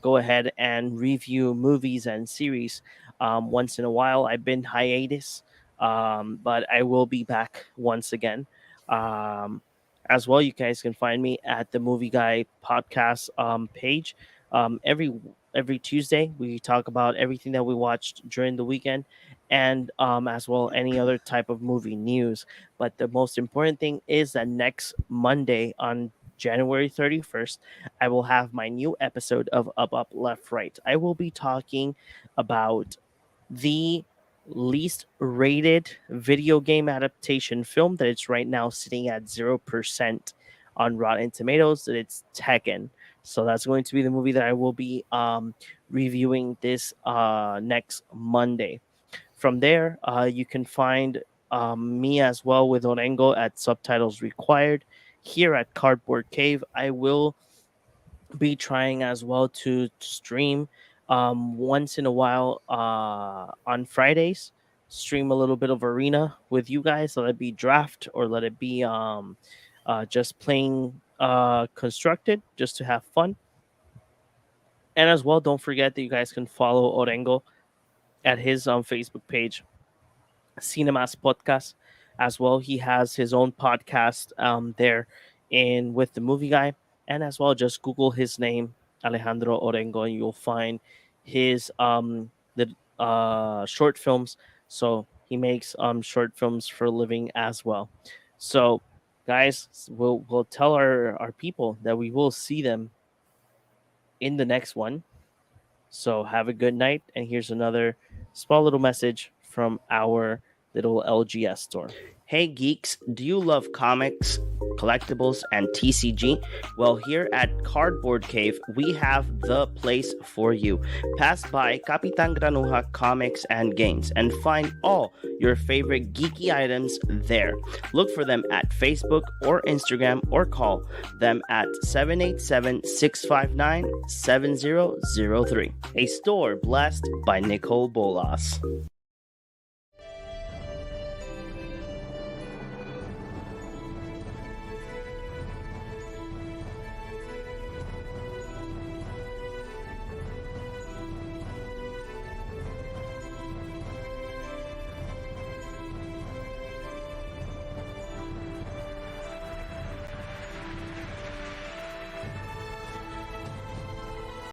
go ahead and review movies and series once in a while. I've been hiatus But I will be back once again. Um, as well, you guys can find me at the Movie Guy podcast page. Every Tuesday, we talk about everything that we watched during the weekend, and as well any other type of movie news. But the most important thing is that next Monday on January 31st, I will have my new episode of Up Up Left Right. I will be talking about the least rated video game adaptation film that it's right now sitting at 0% on Rotten Tomatoes, that it's Tekken. So that's going to be the movie that I will be reviewing this next Monday. From there, you can find me as well with Orengo at Subtitles Required. Here at Cardboard Cave, I will be trying as well to stream once in a while on Fridays. Stream a little bit of arena with you guys. Let it be draft or let it be just playing constructed just to have fun. And as well, don't forget that you guys can follow Orengo at his Facebook page, Cinemas Podcast. As well, he has his own podcast there in with the movie guy. And as well, just Google his name, Alejandro Orengo, and you'll find his the short films. So he makes short films for a living as well. So guys, we'll tell our people that we will see them in the next one. So have a good night, and here's another small little message from our little LGS store. Hey geeks, do you love comics, collectibles, and TCG? Well, here at Cardboard Cave, we have the place for you. Pass by Capitan Granuja Comics and Games and find all your favorite geeky items there. Look for them at Facebook or Instagram, or call them at 787-659-7003. A store blessed by Nicole Bolas.